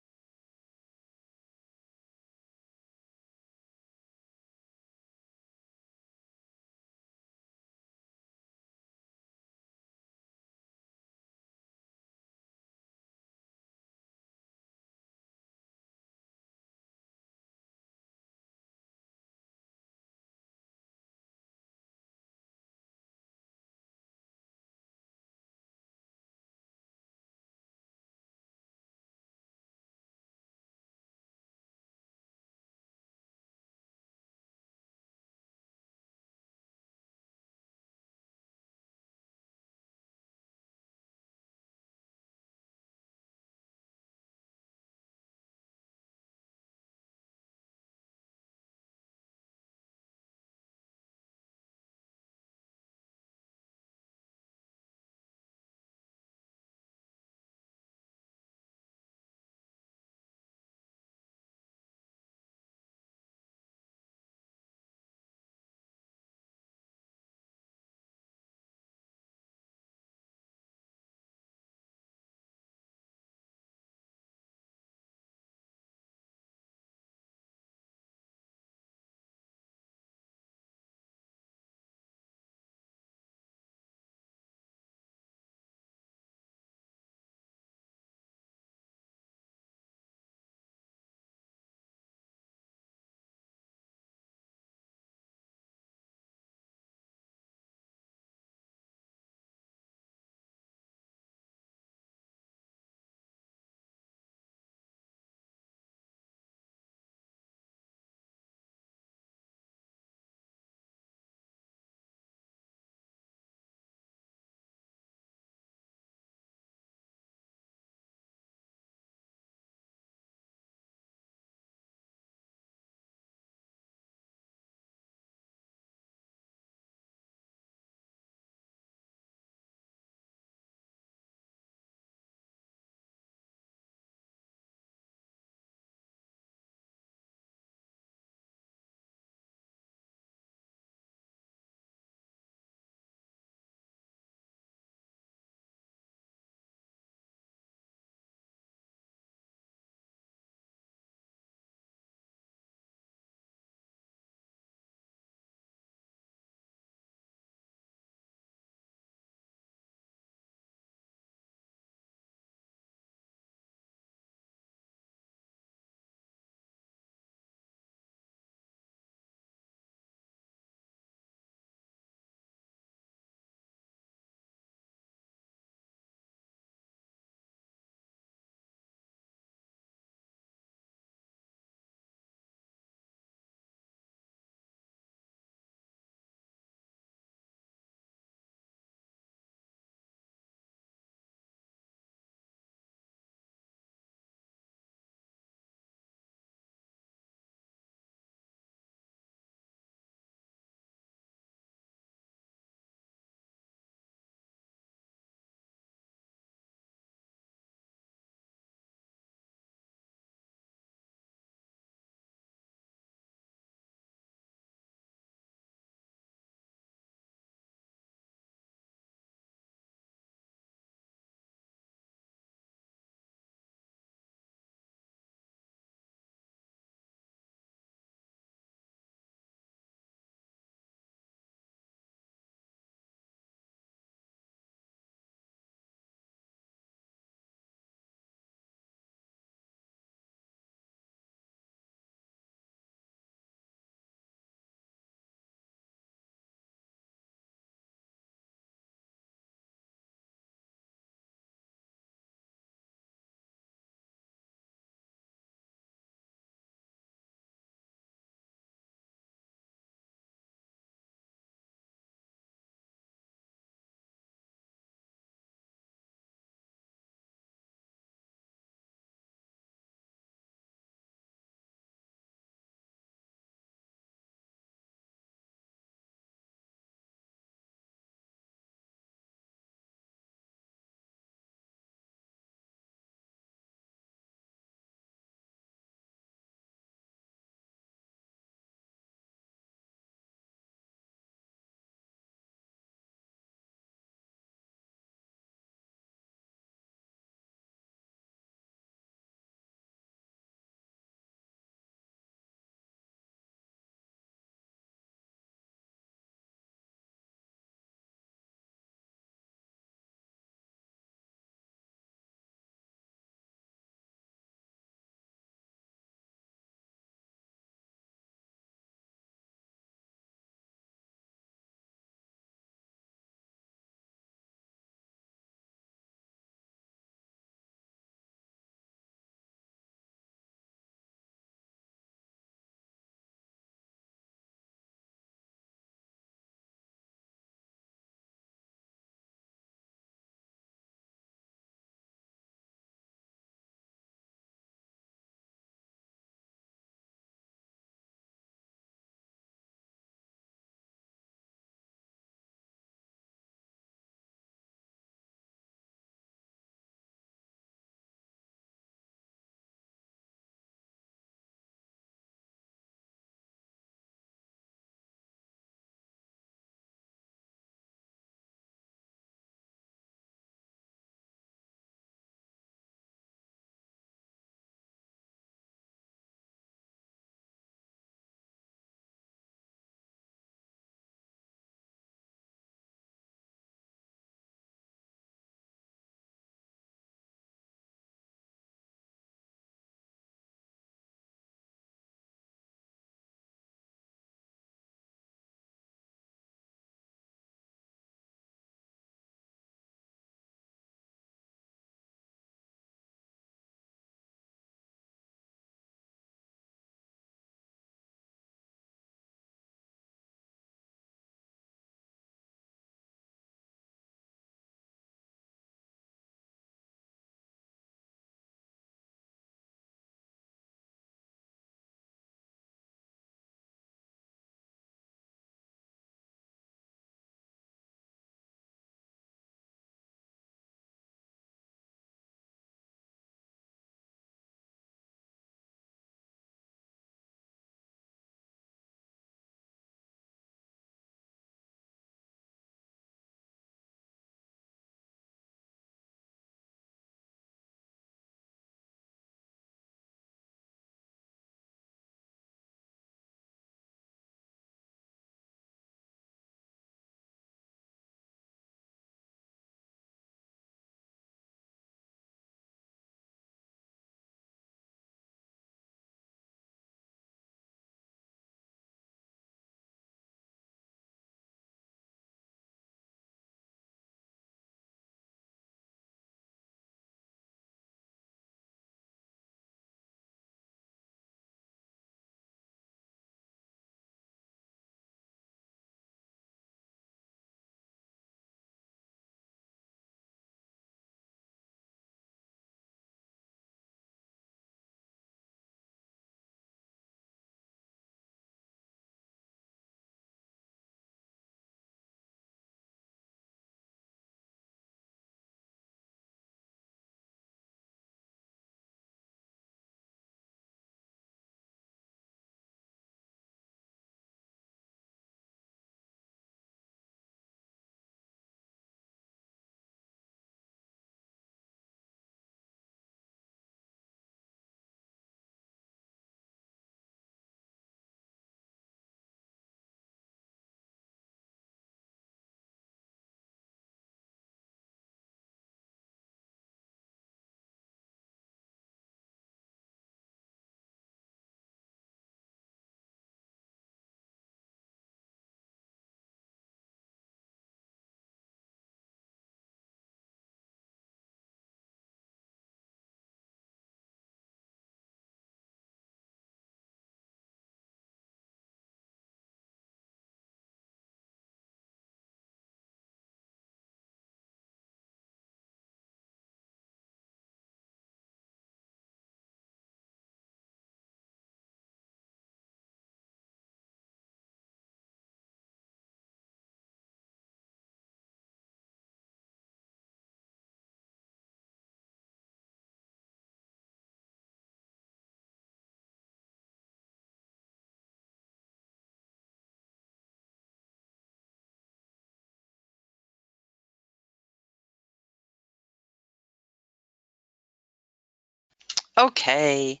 Okay,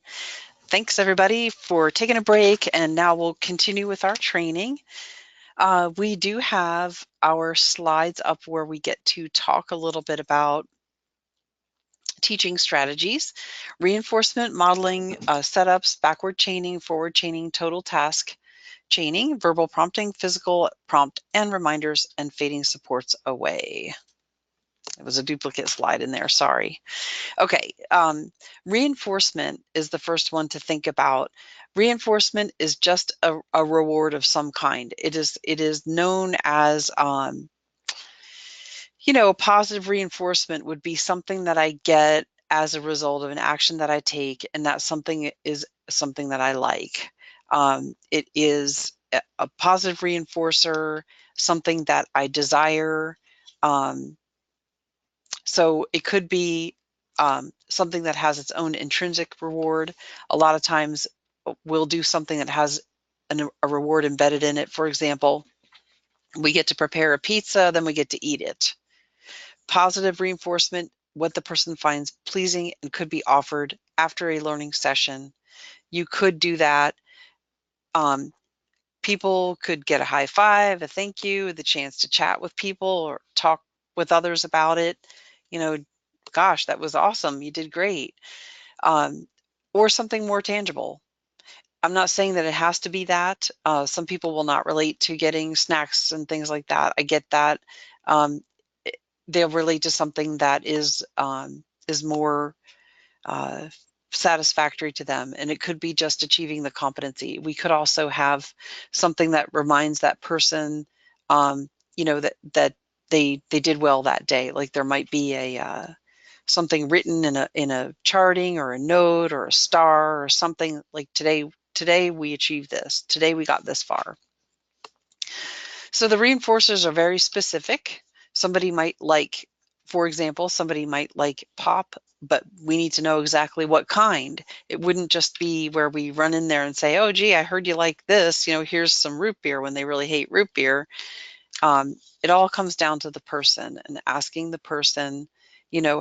thanks everybody for taking a break, and now we'll continue with our training. We do have our slides up where we get to talk a little bit about teaching strategies, reinforcement, modeling, setups, backward chaining, forward chaining, total task chaining, verbal prompting, physical prompt and reminders, and fading supports away. It was a duplicate slide in there, sorry. Okay, reinforcement is the first one to think about. Reinforcement is just a reward of some kind. It is known as, positive reinforcement would be something that I get as a result of an action that I take, and that something is something that I like. It is a positive reinforcer, something that I desire. Um, so it could be something that has its own intrinsic reward. A lot of times we'll do something that has a reward embedded in it. For example, we get to prepare a pizza, then we get to eat it. Positive reinforcement, what the person finds pleasing and could be offered after a learning session. You could do that. People could get a high five, a thank you, the chance to chat with people or talk with others about it. You know, gosh, that was awesome. You did great. Um, or something more tangible. I'm not saying that it has to be that. Some people will not relate to getting snacks and things like that. I get that. Um, they'll relate to something that is more uh, satisfactory to them, and it could be just achieving the competency. We could also have something that reminds that person, that they did well that day. Like there might be a something written in a charting or a note or a star or something like today we achieved this. Today we got this far. So the reinforcers are very specific. Somebody might like, for example, somebody might like pop, but we need to know exactly what kind. It wouldn't just be where we run in there and say, oh, gee, I heard you like this, here's some root beer when they really hate root beer. It all comes down to the person and asking the person,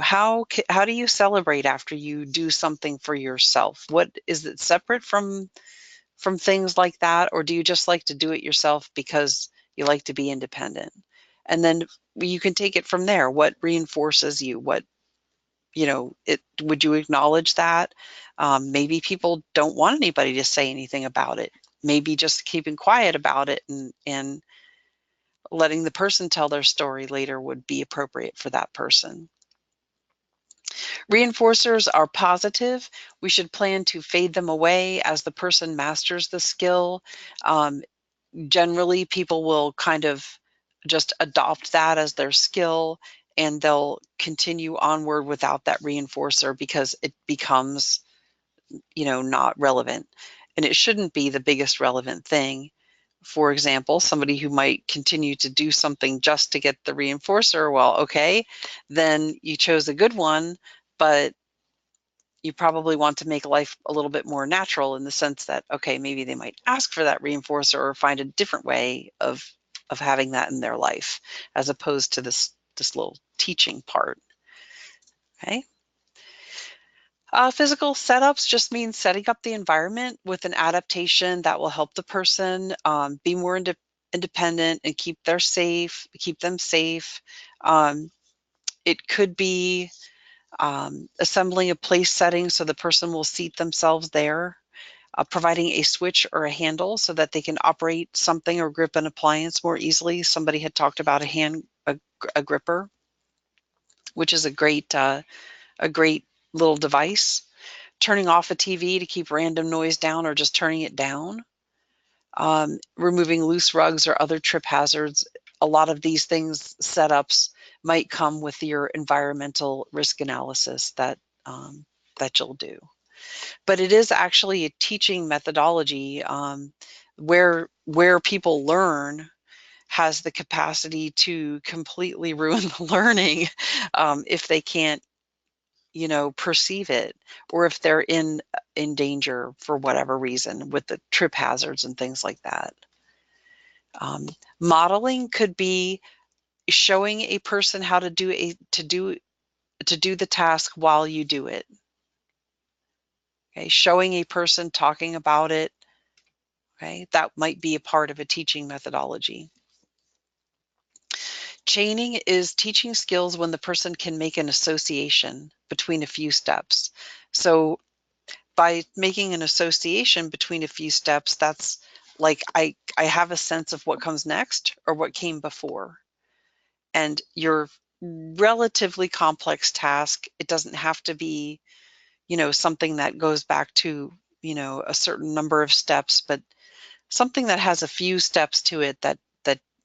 how do you celebrate after you do something for yourself? What is it separate from things like that, or do you just like to do it yourself because you like to be independent? And then you can take it from there. What reinforces you? Would you acknowledge that? Maybe people don't want anybody to say anything about it. Maybe just keeping quiet about it and letting the person tell their story later would be appropriate for that person. Reinforcers are positive. We should plan to fade them away as the person masters the skill. Generally, people will kind of just adopt that as their skill, and they'll continue onward without that reinforcer because it becomes, not relevant. And it shouldn't be the biggest relevant thing. For example, somebody who might continue to do something just to get the reinforcer, well, okay, then you chose a good one, but you probably want to make life a little bit more natural in the sense that, okay, maybe they might ask for that reinforcer or find a different way of having that in their life, as opposed to this little teaching part. Okay. Physical setups just means setting up the environment with an adaptation that will help the person be more independent and keep them safe. It could be assembling a place setting so the person will seat themselves there, providing a switch or a handle so that they can operate something or grip an appliance more easily. Somebody had talked about a gripper, which is a great little device. Turning off a TV to keep random noise down or just turning it down. Removing loose rugs or other trip hazards. A lot of these things, setups, might come with your environmental risk analysis that you'll do. But it is actually a teaching methodology where people learn has the capacity to completely ruin the learning if they can't perceive it, or if they're in danger for whatever reason with the trip hazards and things like that. Modeling could be showing a person how to do the task while you do it. Okay, showing a person, talking about it, okay, that might be a part of a teaching methodology. Chaining is teaching skills when the person can make an association between a few steps. So by making an association between a few steps, that's like I have a sense of what comes next or what came before. And your relatively complex task, it doesn't have to be, something that goes back to, a certain number of steps, but something that has a few steps to it that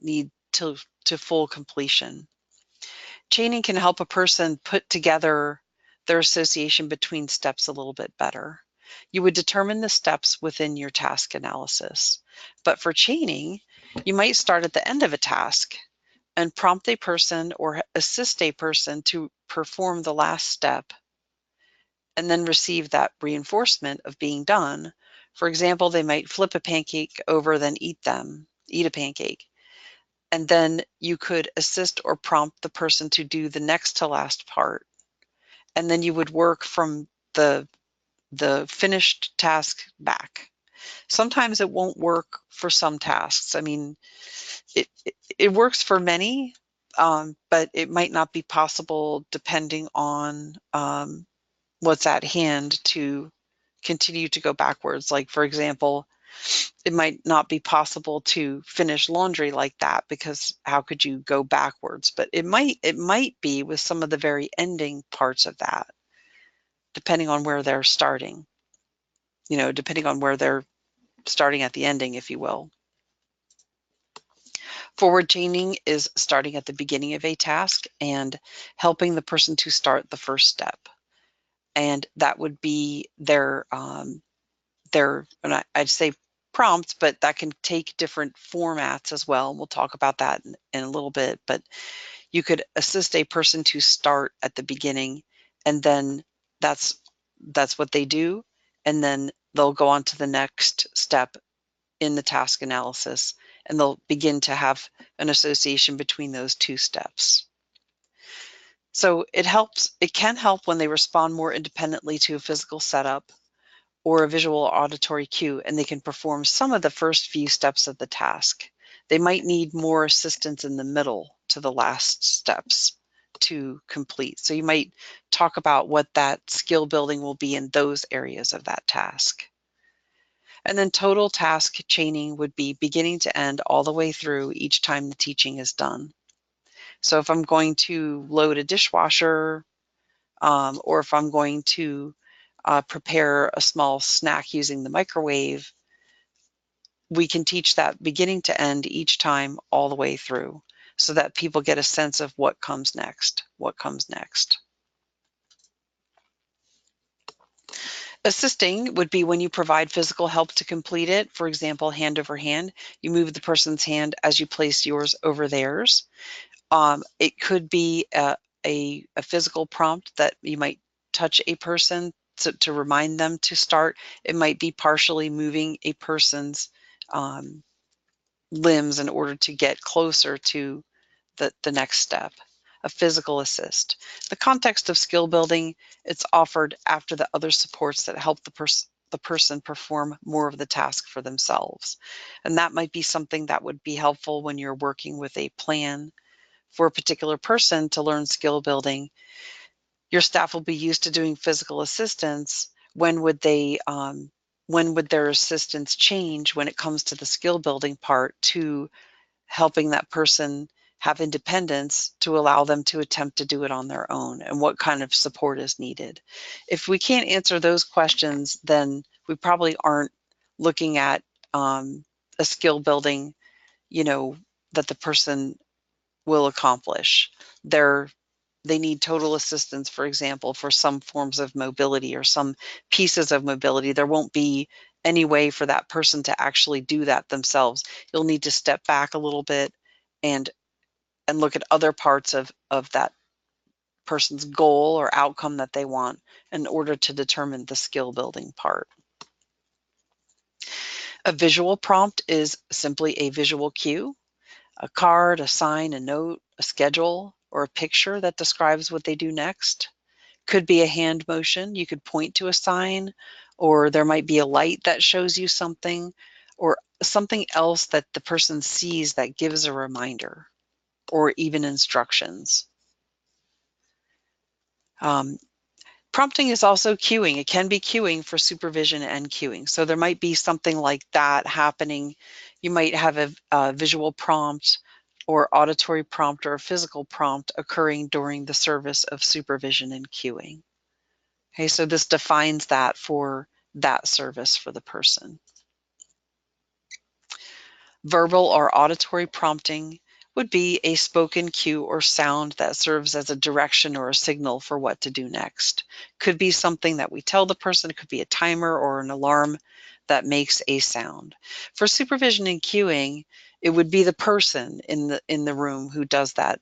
need to full completion. Chaining can help a person put together their association between steps a little bit better. You would determine the steps within your task analysis. But for chaining, you might start at the end of a task and prompt a person or assist a person to perform the last step and then receive that reinforcement of being done. For example, they might flip a pancake over, then eat a pancake. And then you could assist or prompt the person to do the next to last part. And then you would work from the finished task back. Sometimes it won't work for some tasks. I mean, it works for many, but it might not be possible depending on what's at hand to continue to go backwards. Like, for example, it might not be possible to finish laundry like that because how could you go backwards? But it might be with some of the very ending parts of that, depending on where they're starting, depending on where they're starting at the ending, if you will. Forward chaining is starting at the beginning of a task and helping the person to start the first step. And that would be their and I'd say prompts, but that can take different formats as well. We'll talk about that in a little bit, but you could assist a person to start at the beginning, and then that's what they do, and then they'll go on to the next step in the task analysis, and they'll begin to have an association between those two steps. So it can help when they respond more independently to a physical setup or a visual or auditory cue, and they can perform some of the first few steps of the task. They might need more assistance in the middle to the last steps to complete. So you might talk about what that skill building will be in those areas of that task. And then total task chaining would be beginning to end all the way through each time the teaching is done. So if I'm going to load a dishwasher, or if I'm going to prepare a small snack using the microwave, we can teach that beginning to end each time all the way through so that people get a sense of what comes next, Assisting would be when you provide physical help to complete it. For example, hand over hand, you move the person's hand as you place yours over theirs. It could be a physical prompt that you might touch a person to remind them to start. It might be partially moving a person's limbs in order to get closer to the next step, a physical assist. The context of skill building, it's offered after the other supports that help the person perform more of the task for themselves. And that might be something that would be helpful when you're working with a plan for a particular person to learn skill building. Your staff will be used to doing physical assistance. When would their assistance change when it comes to the skill building part to helping that person have independence to allow them to attempt to do it on their own, and what kind of support is needed? If we can't answer those questions, then we probably aren't looking at a skill building, that the person will accomplish. They need total assistance, for example, for some forms of mobility or some pieces of mobility. There won't be any way for that person to actually do that themselves. You'll need to step back a little bit and look at other parts of that person's goal or outcome that they want in order to determine the skill building part. A visual prompt is simply a visual cue, a card, a sign, a note, a schedule, or a picture that describes what they do next. Could be a hand motion. You could point to a sign or there might be a light that shows you something, or something else that the person sees that gives a reminder, or even instructions. Prompting is also cueing. It can be cueing for supervision and cueing. So there might be something like that happening. You might have a visual prompt or auditory prompt or a physical prompt occurring during the service of supervision and cueing. Okay, so this defines that for that service for the person. Verbal or auditory prompting would be a spoken cue or sound that serves as a direction or a signal for what to do next. Could be something that we tell the person, it could be a timer or an alarm that makes a sound. For supervision and cueing, it would be the person in the room who does that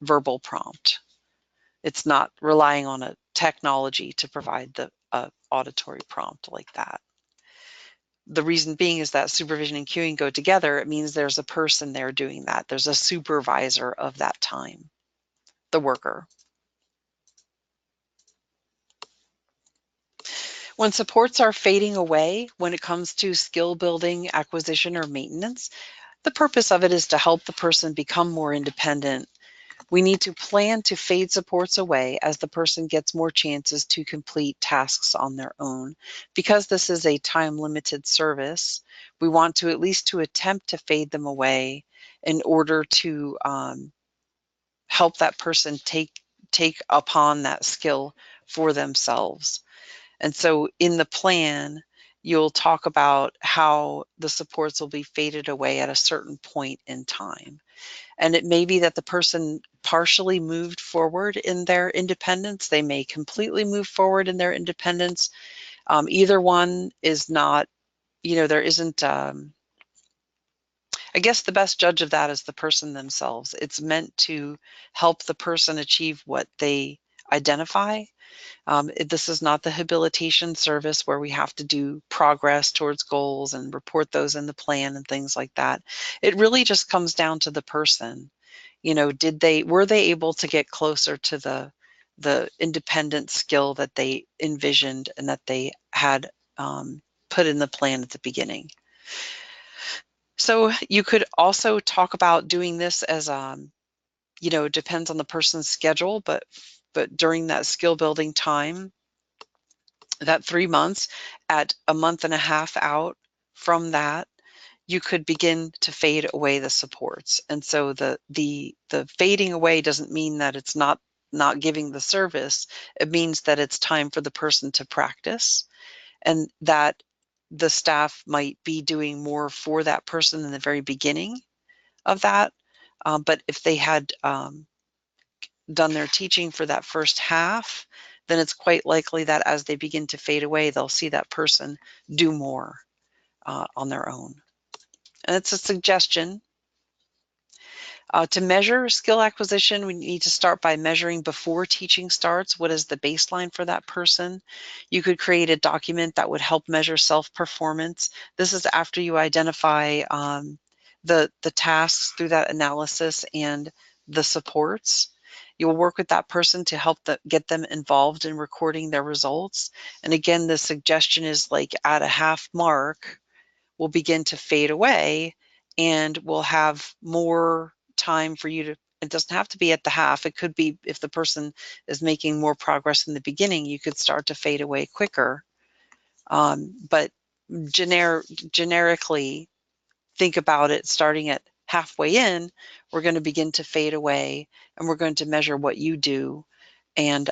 verbal prompt. It's not relying on a technology to provide the auditory prompt like that. The reason being is that supervision and cueing go together. It means there's a person there doing that. There's a supervisor of that time, the worker. When supports are fading away, when it comes to skill building, acquisition, or maintenance, the purpose of it is to help the person become more independent. We need to plan to fade supports away as the person gets more chances to complete tasks on their own. Because this is a time-limited service, we want to at least to attempt to fade them away in order to help that person take upon that skill for themselves. And so in the plan, you'll talk about how the supports will be faded away at a certain point in time. And it may be that the person partially moved forward in their independence. They may completely move forward in their independence. Either one is not, there isn't, I guess the best judge of that is the person themselves. It's meant to help the person achieve what they identify. This is not the habilitation service where we have to do progress towards goals and report those in the plan and things like that. It really just comes down to the person. Were they able to get closer to the independent skill that they envisioned and that they had put in the plan at the beginning? So you could also talk about doing this as depends on the person's schedule, but during that skill building time, that 3 months, at a month and a half out from that, you could begin to fade away the supports. And so the fading away doesn't mean that it's not giving the service. It means that it's time for the person to practice, and that the staff might be doing more for that person in the very beginning of that. But if they had done their teaching for that first half, then it's quite likely that as they begin to fade away, they'll see that person do more on their own. And it's a suggestion. To measure skill acquisition, we need to start by measuring before teaching starts. What is the baseline for that person? You could create a document that would help measure self-performance. This is after you identify the tasks through that analysis and the supports. You will work with that person to help get them involved in recording their results. And again, the suggestion is like at a half mark, will begin to fade away, and we'll have more time for you to, it doesn't have to be at the half. It could be if the person is making more progress in the beginning, you could start to fade away quicker. But generically, think about it starting at halfway in, we're going to begin to fade away, and we're going to measure what you do, and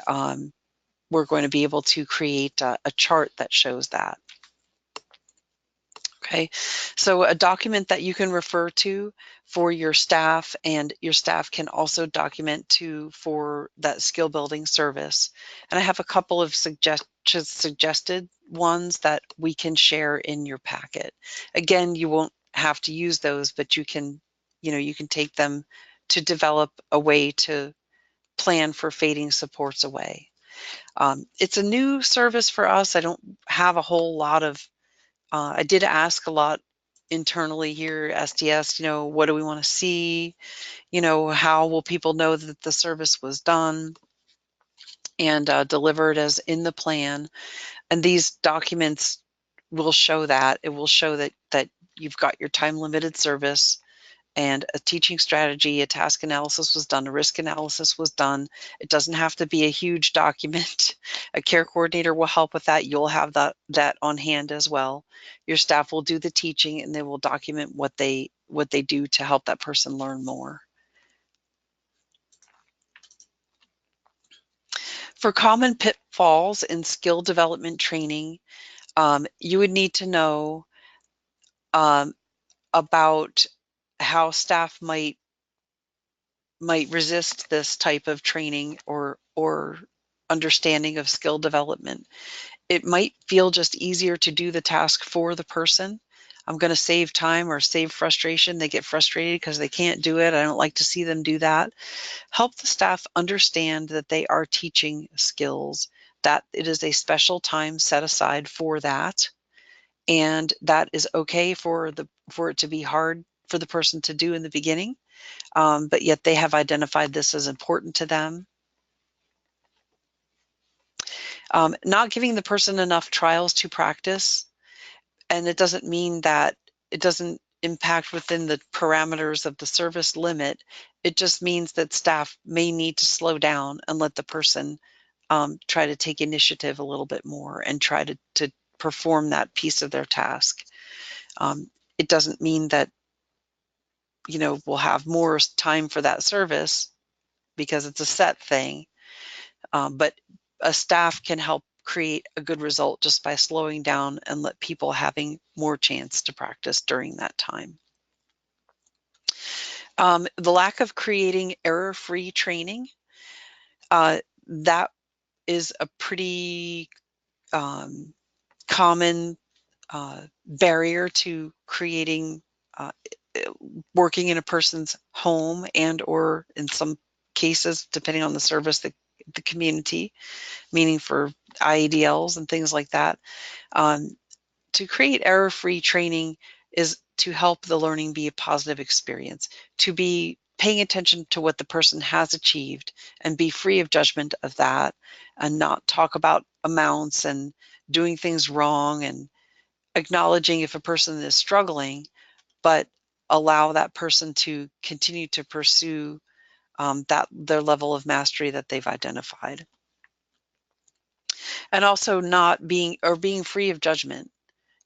we're going to be able to create a chart that shows that. Okay, so a document that you can refer to for your staff, and your staff can also document for that skill building service. And I have a couple of suggested ones that we can share in your packet. Again, you won't have to use those, but you can take them to develop a way to plan for fading supports away. It's a new service for us. I don't have a whole lot of I did ask a lot internally here at SDS, what do we want to see? How will people know that the service was done and delivered as in the plan? And these documents will show that. It will show that you've got your time-limited service, and a teaching strategy, a task analysis was done, a risk analysis was done. It doesn't have to be a huge document. A care coordinator will help with that. You'll have that on hand as well. Your staff will do the teaching, and they will document what they do to help that person learn more. For common pitfalls in skill development training, you would need to know um, about how staff might resist this type of training or understanding of skill development. It might feel just easier to do the task for the person. I'm going to save time or save frustration. They get frustrated because they can't do it. I don't like to see them do that. Help the staff understand that they are teaching skills, that it is a special time set aside for that, and that is okay for it to be hard for the person to do in the beginning. But yet they have identified this as important to them. Not giving the person enough trials to practice, and it doesn't mean that it doesn't impact within the parameters of the service limit. It just means that staff may need to slow down and let the person try to take initiative a little bit more and try to perform that piece of their task. It doesn't mean that, we'll have more time for that service because it's a set thing. But a staff can help create a good result just by slowing down and let people having more chance to practice during that time. The lack of creating error-free training, that is a pretty common barrier to creating working in a person's home and or in some cases, depending on the service, the community, meaning for IADLs and things like that. To create error-free training is to help the learning be a positive experience, to be paying attention to what the person has achieved and be free of judgment of that, and not talk about amounts and doing things wrong, and acknowledging if a person is struggling, but allow that person to continue to pursue their level of mastery that they've identified. And also not being free of judgment.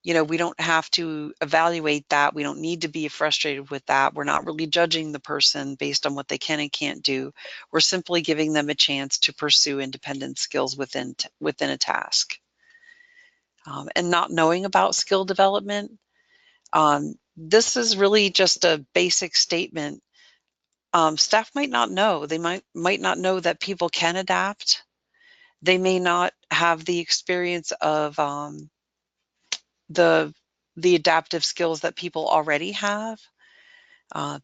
We don't have to evaluate that. We don't need to be frustrated with that. We're not really judging the person based on what they can and can't do. We're simply giving them a chance to pursue independent skills within a task. And not knowing about skill development, this is really just a basic statement. Staff might not know. They might not know that people can adapt. They may not have the experience of the adaptive skills that people already have.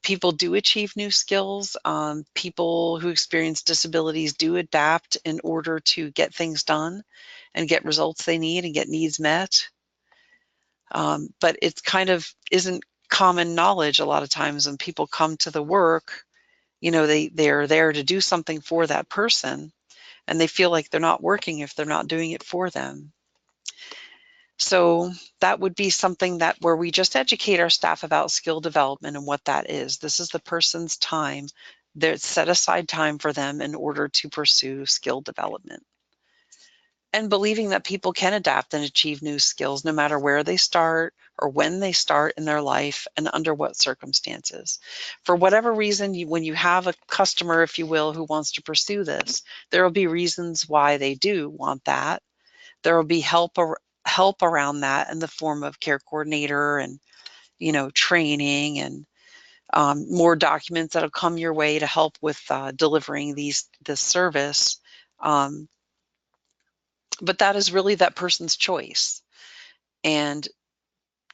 People do achieve new skills. People who experience disabilities do adapt in order to get things done and get results they need and get needs met. But it's kind of isn't common knowledge a lot of times when people come to the work. They're there to do something for that person, and they feel like they're not working if they're not doing it for them. So that would be something where we just educate our staff about skill development and what that is. This is the person's time. There's set aside time for them in order to pursue skill development. And believing that people can adapt and achieve new skills no matter where they start or when they start in their life and under what circumstances. For whatever reason, when you have a customer, if you will, who wants to pursue this, there will be reasons why they do want that. There will be help around that in the form of care coordinator and training and more documents that'll come your way to help with delivering this service. But that is really that person's choice, and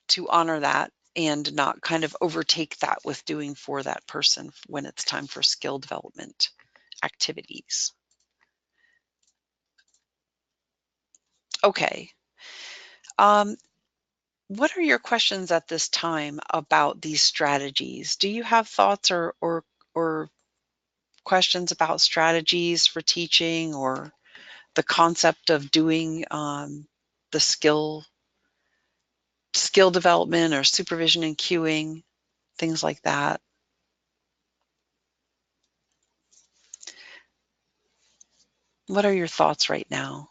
to honor that and not kind of overtake that with doing for that person when it's time for skill development activities. Okay. What are your questions at this time about these strategies? Do you have thoughts or questions about strategies for teaching or the concept of doing the skill development or supervision and cueing, things like that. What are your thoughts right now?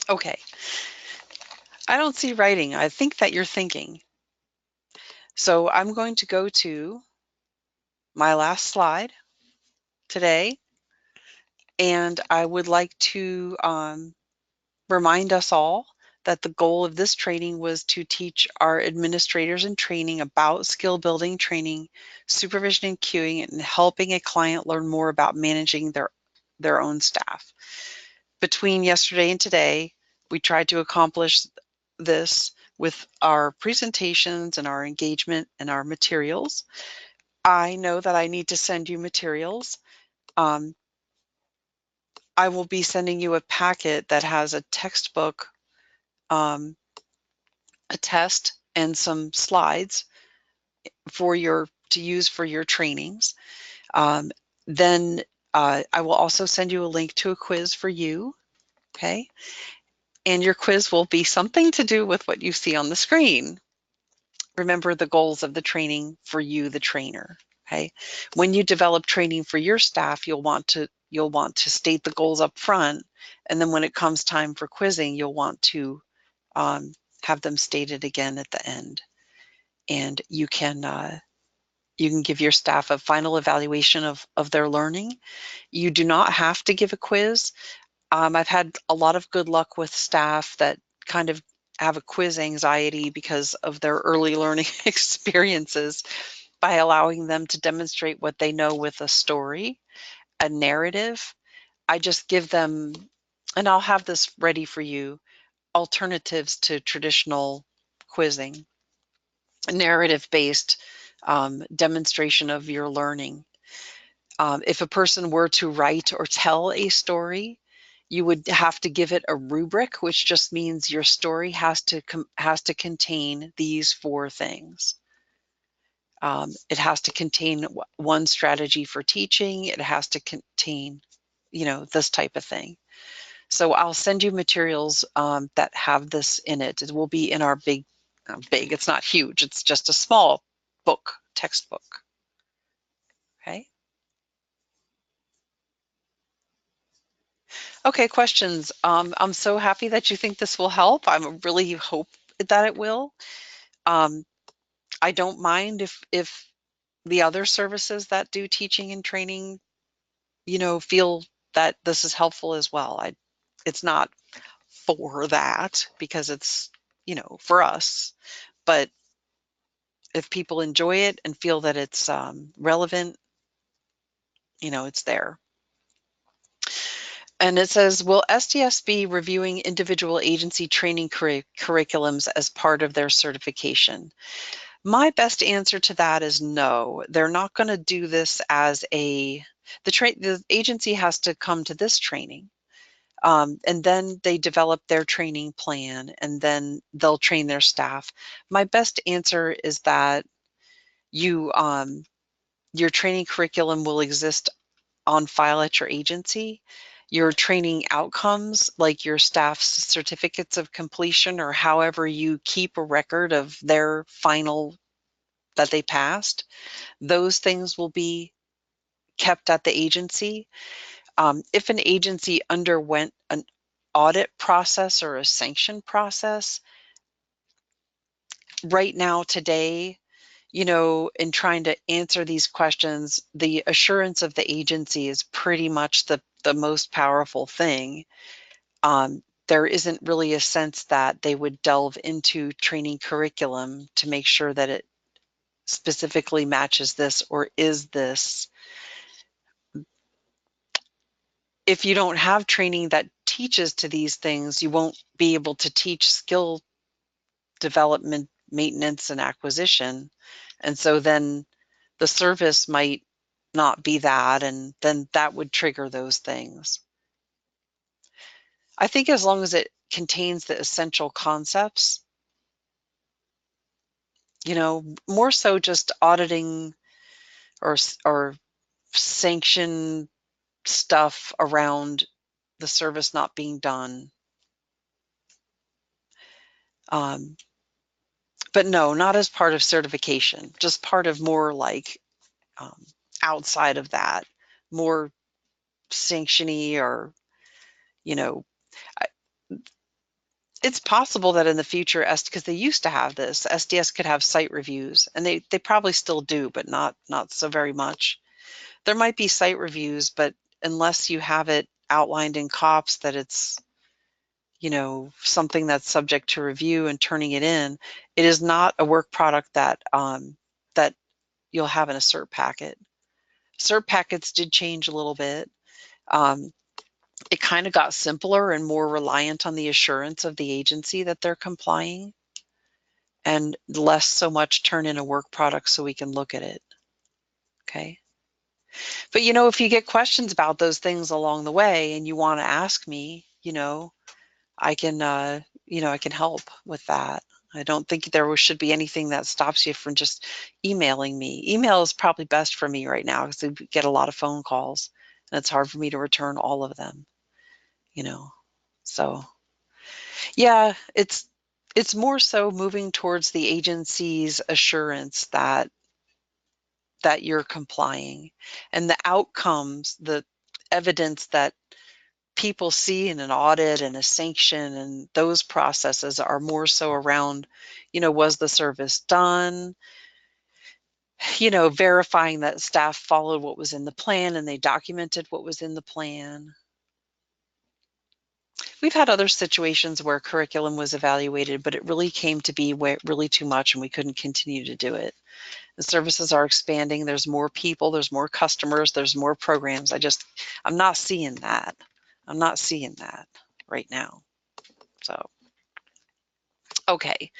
Okay, I don't see writing. I think that you're thinking. So I'm going to go to my last slide today, and I would like to remind us all that the goal of this training was to teach our administrators in training about skill building training, supervision and cueing, and helping a client learn more about managing their own staff. Between yesterday and today, we tried to accomplish this with our presentations and our engagement and our materials. I know that I need to send you materials. Um, I will be sending you a packet that has a textbook, um, a test, and some slides for to use for your trainings. Um, then I will also send you a link to a quiz for you. Okay. And your quiz will be something to do with what you see on the screen. Remember the goals of the training for you, the trainer. Okay. When you develop training for your staff, you'll want to state the goals up front. And then when it comes time for quizzing, you'll want to have them stated again at the end. And you can give your staff a final evaluation of their learning. You do not have to give a quiz. I've had a lot of good luck with staff that kind of have a quiz anxiety because of their early learning experiences by allowing them to demonstrate what they know with a story, a narrative. I just give them, and I'll have this ready for you, alternatives to traditional quizzing, narrative-based demonstration of your learning. If a person were to write or tell a story, you would have to give it a rubric, which just means your story has to contain these 4 things. It has to contain one strategy for teaching. It has to contain, this type of thing. So I'll send you materials that have this in it. It will be in our big, it's not huge. It's just a small book, textbook. Okay. Okay, questions. I'm so happy that you think this will help. I really hope that it will. Um, I don't mind if the other services that do teaching and training, feel that this is helpful as well. It's not for that because it's, for us, but if people enjoy it and feel that it's relevant, it's there. And it says, will SDS be reviewing individual agency training curriculums as part of their certification? My best answer to that is no. They're not going to do this as the agency has to come to this training. And then they develop their training plan and then they'll train their staff. My best answer is that your training curriculum will exist on file at your agency. Your training outcomes, like your staff's certificates of completion or however you keep a record of their final that they passed, those things will be kept at the agency. If an agency underwent an audit process or a sanction process, right now, today, in trying to answer these questions, the assurance of the agency is pretty much the most powerful thing. There isn't really a sense that they would delve into training curriculum to make sure that it specifically matches this or is this. if you don't have training that teaches to these things, you won't be able to teach skill development, maintenance, and acquisition. And so then the service might not be that, and then that would trigger those things. I think as long as it contains the essential concepts, more so just auditing or sanction stuff around the service not being done. Um, but no, not as part of certification, just part of more like um, outside of that, more sanctiony or, you know, it's possible that in the future, because they used to have this, SDS could have site reviews, and they probably still do, but not so very much. There might be site reviews, but unless you have it outlined in COPS that it's, something that's subject to review and turning it in, it is not a work product that you'll have in a CERT packet. CERT packets did change a little bit. It kind of got simpler and more reliant on the assurance of the agency that they're complying, and less so much turn in a work product so we can look at it. Okay. But if you get questions about those things along the way and you want to ask me, I can, I can help with that. I don't think there should be anything that stops you from just emailing me. Email is probably best for me right now because I get a lot of phone calls and it's hard for me to return all of them, you know. So yeah, it's more so moving towards the agency's assurance that you're complying, and the outcomes, the evidence that people see in an audit and a sanction and those processes are more so around, was the service done, verifying that staff followed what was in the plan and they documented what was in the plan. We've had other situations where curriculum was evaluated, but it really came to be really too much and we couldn't continue to do it. The services are expanding. There's more people, there's more customers, there's more programs. I'm not seeing that. I'm not seeing that right now. So, okay.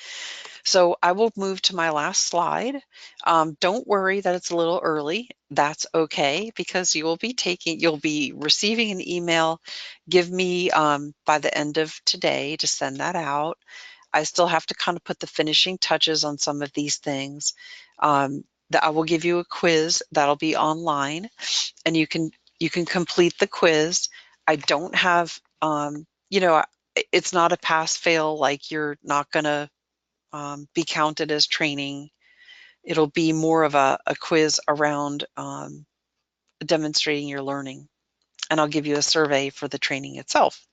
So I will move to my last slide. Don't worry that it's a little early. That's okay, because you'll be receiving an email. Give me by the end of today to send that out. I still have to kind of put the finishing touches on some of these things. That I will give you a quiz that'll be online, and you can complete the quiz. I don't have, it's not a pass fail, like you're not going to be counted as training. It'll be more of a quiz around demonstrating your learning, and I'll give you a survey for the training itself.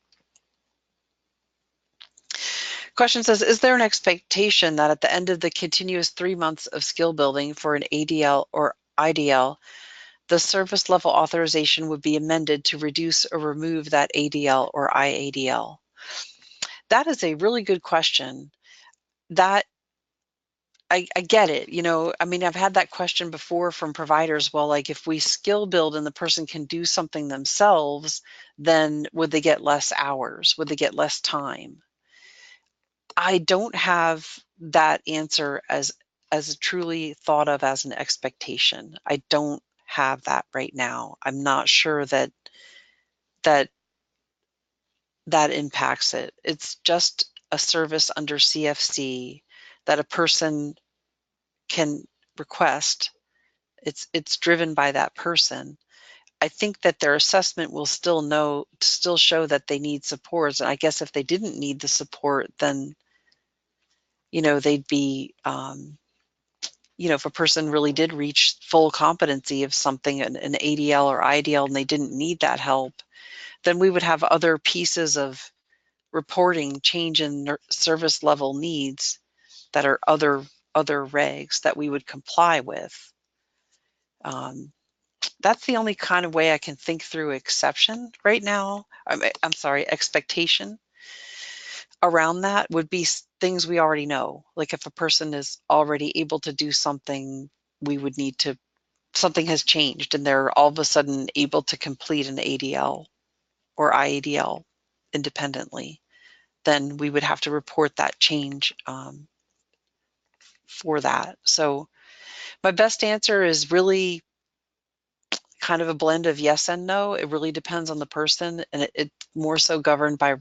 Question says, is there an expectation that at the end of the continuous 3 months of skill building for an ADL or IDL, the service level authorization would be amended to reduce or remove that ADL or IADL? That is a really good question. That I get it. I mean, I've had that question before from providers. Well, like if we skill build and the person can do something themselves, then would they get less hours? Would they get less time? I don't have that answer as truly thought of as an expectation. I don't have that right now. I'm not sure that that impacts it. It's just a service under CFC that a person can request. It's driven by that person. I think that their assessment will still show that they need supports. And I guess if they didn't need the support, then they'd be if a person really did reach full competency of something, an ADL or IDL, and they didn't need that help, then we would have other pieces of reporting change in service level needs that are other regs that we would comply with. That's the only kind of way I can think through exception right now. I'm sorry, expectation around that would be things we already know. Like if a person is already able to do something, we would something has changed and they're all of a sudden able to complete an ADL. or IADL independently, then we would have to report that change for that. So my best answer is really kind of a blend of yes and no. It really depends on the person, and it's more so governed by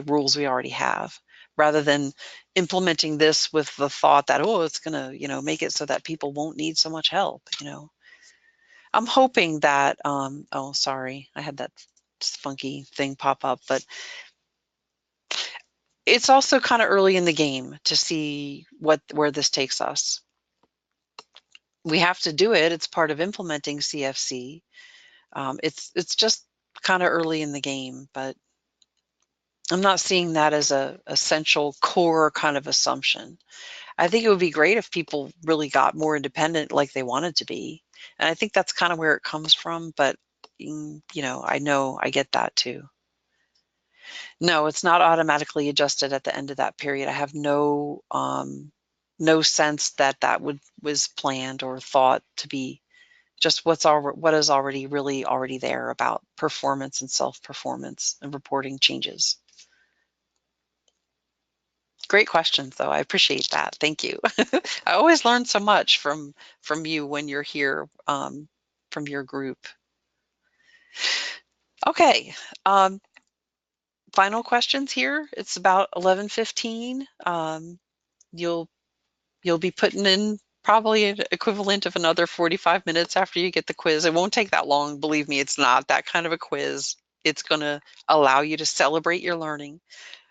rules we already have, rather than implementing this with the thought that, oh, it's going to, make it so that people won't need so much help. I'm hoping that, oh, sorry, I had that funky thing pop up, but it's also kind of early in the game to see where this takes us. We have to do it. It's part of implementing CFC. It's just kind of early in the game, but I'm not seeing that as a essential core kind of assumption. I think it would be great if people really got more independent like they wanted to be. And I think that's kind of where it comes from, but I know I get that too. No, it's not automatically adjusted at the end of that period. I have no sense that was planned or thought to be. Just what is already there about performance and self-performance and reporting changes. Great questions, though. I appreciate that. Thank you. I always learn so much from you when you're here, from your group. Okay. Final questions here. It's about 11:15. You'll be putting in probably an equivalent of another 45 minutes after you get the quiz. It won't take that long. Believe me, it's not that kind of a quiz. It's going to allow you to celebrate your learning.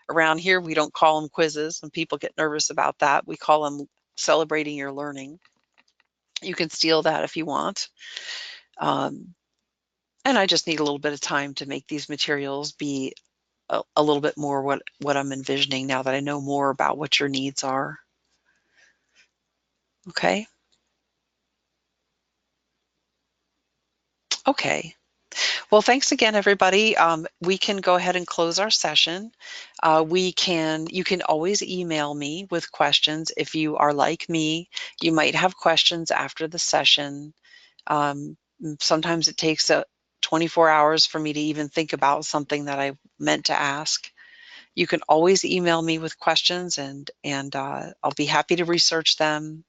Around here, we don't call them quizzes, and people get nervous about that. We call them celebrating your learning. You can steal that if you want. And I just need a little bit of time to make these materials be a little bit more what I'm envisioning now that I know more about what your needs are. Okay. Okay. Well, thanks again, everybody. We can go ahead and close our session. You can always email me with questions. If you are like me, you might have questions after the session. Sometimes it takes 24 hours for me to even think about something that I meant to ask. You can always email me with questions, and I'll be happy to research them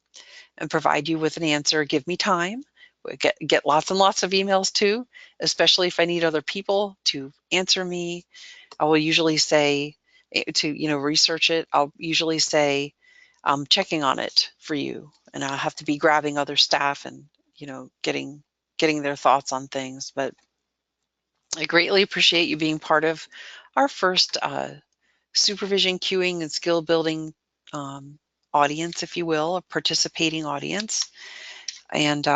and provide you with an answer. Give me time. We get lots and lots of emails too, especially if I need other people to answer me. I will usually say to research it. I'll usually say I'm checking on it for you, and I'll have to be grabbing other staff and getting their thoughts on things. But I greatly appreciate you being part of our first supervision, queuing, and skill building audience, if you will, a participating audience. And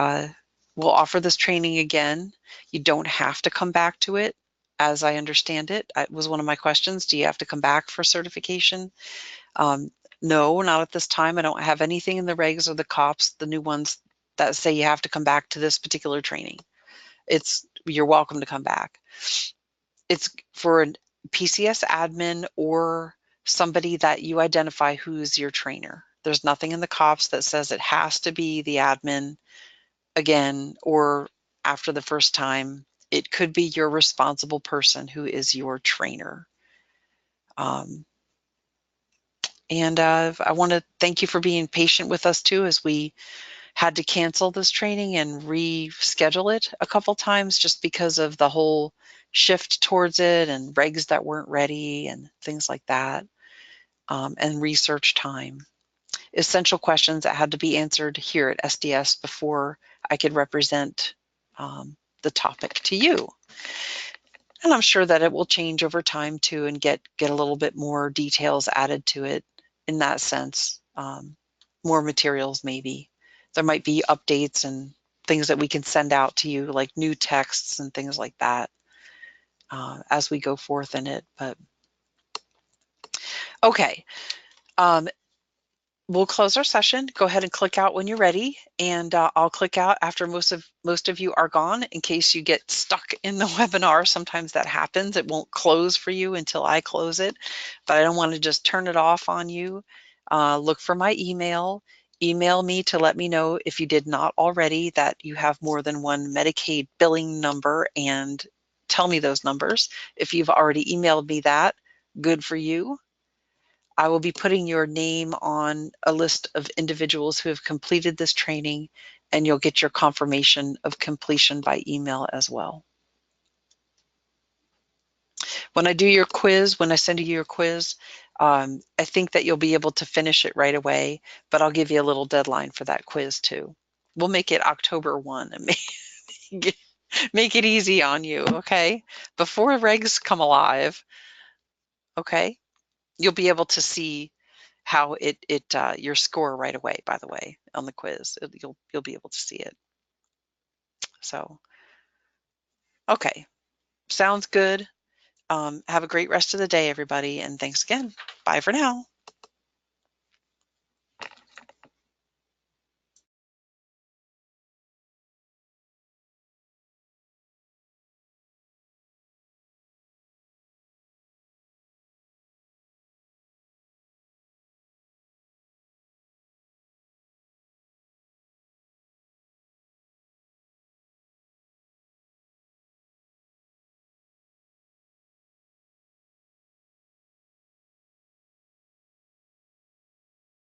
we'll offer this training again. You don't have to come back to it, as I understand it. It was one of my questions. Do you have to come back for certification? No, not at this time. I don't have anything in the regs or the COPS, the new ones, that say you have to come back to this particular training. You're welcome to come back. It's for a PCS admin or somebody that you identify who's your trainer. There's nothing in the COPS that says it has to be the admin again or after the first time. It could be your responsible person who is your trainer. And I want to thank you for being patient with us too, as we had to cancel this training and reschedule it a couple times just because of the whole shift towards it and regs that weren't ready and things like that, and research time. Essential questions that had to be answered here at SDS before I could represent the topic to you. And I'm sure that it will change over time too and get a little bit more details added to it in that sense. More materials maybe. There might be updates and things that we can send out to you, like new texts and things like that, as we go forth in it. But okay, we'll close our session. Go ahead and click out when you're ready, and I'll click out after most of you are gone, in case you get stuck in the webinar. Sometimes that happens. It won't close for you until I close it, but I don't want to just turn it off on you. Look for my email. Email me to let me know, if you did not already, that you have more than one Medicaid billing number and tell me those numbers. If you've already emailed me that, good for you. I will be putting your name on a list of individuals who have completed this training, and you'll get your confirmation of completion by email as well. When I do your quiz, when I send you your quiz, I think that you'll be able to finish it right away, but I'll give you a little deadline for that quiz too. We'll make it October 1 and make it easy on you, okay? Before regs come alive, okay? You'll be able to see how your score right away, by the way, on the quiz. You'll be able to see it. So, okay, sounds good. Have a great rest of the day, everybody, and thanks again. Bye for now.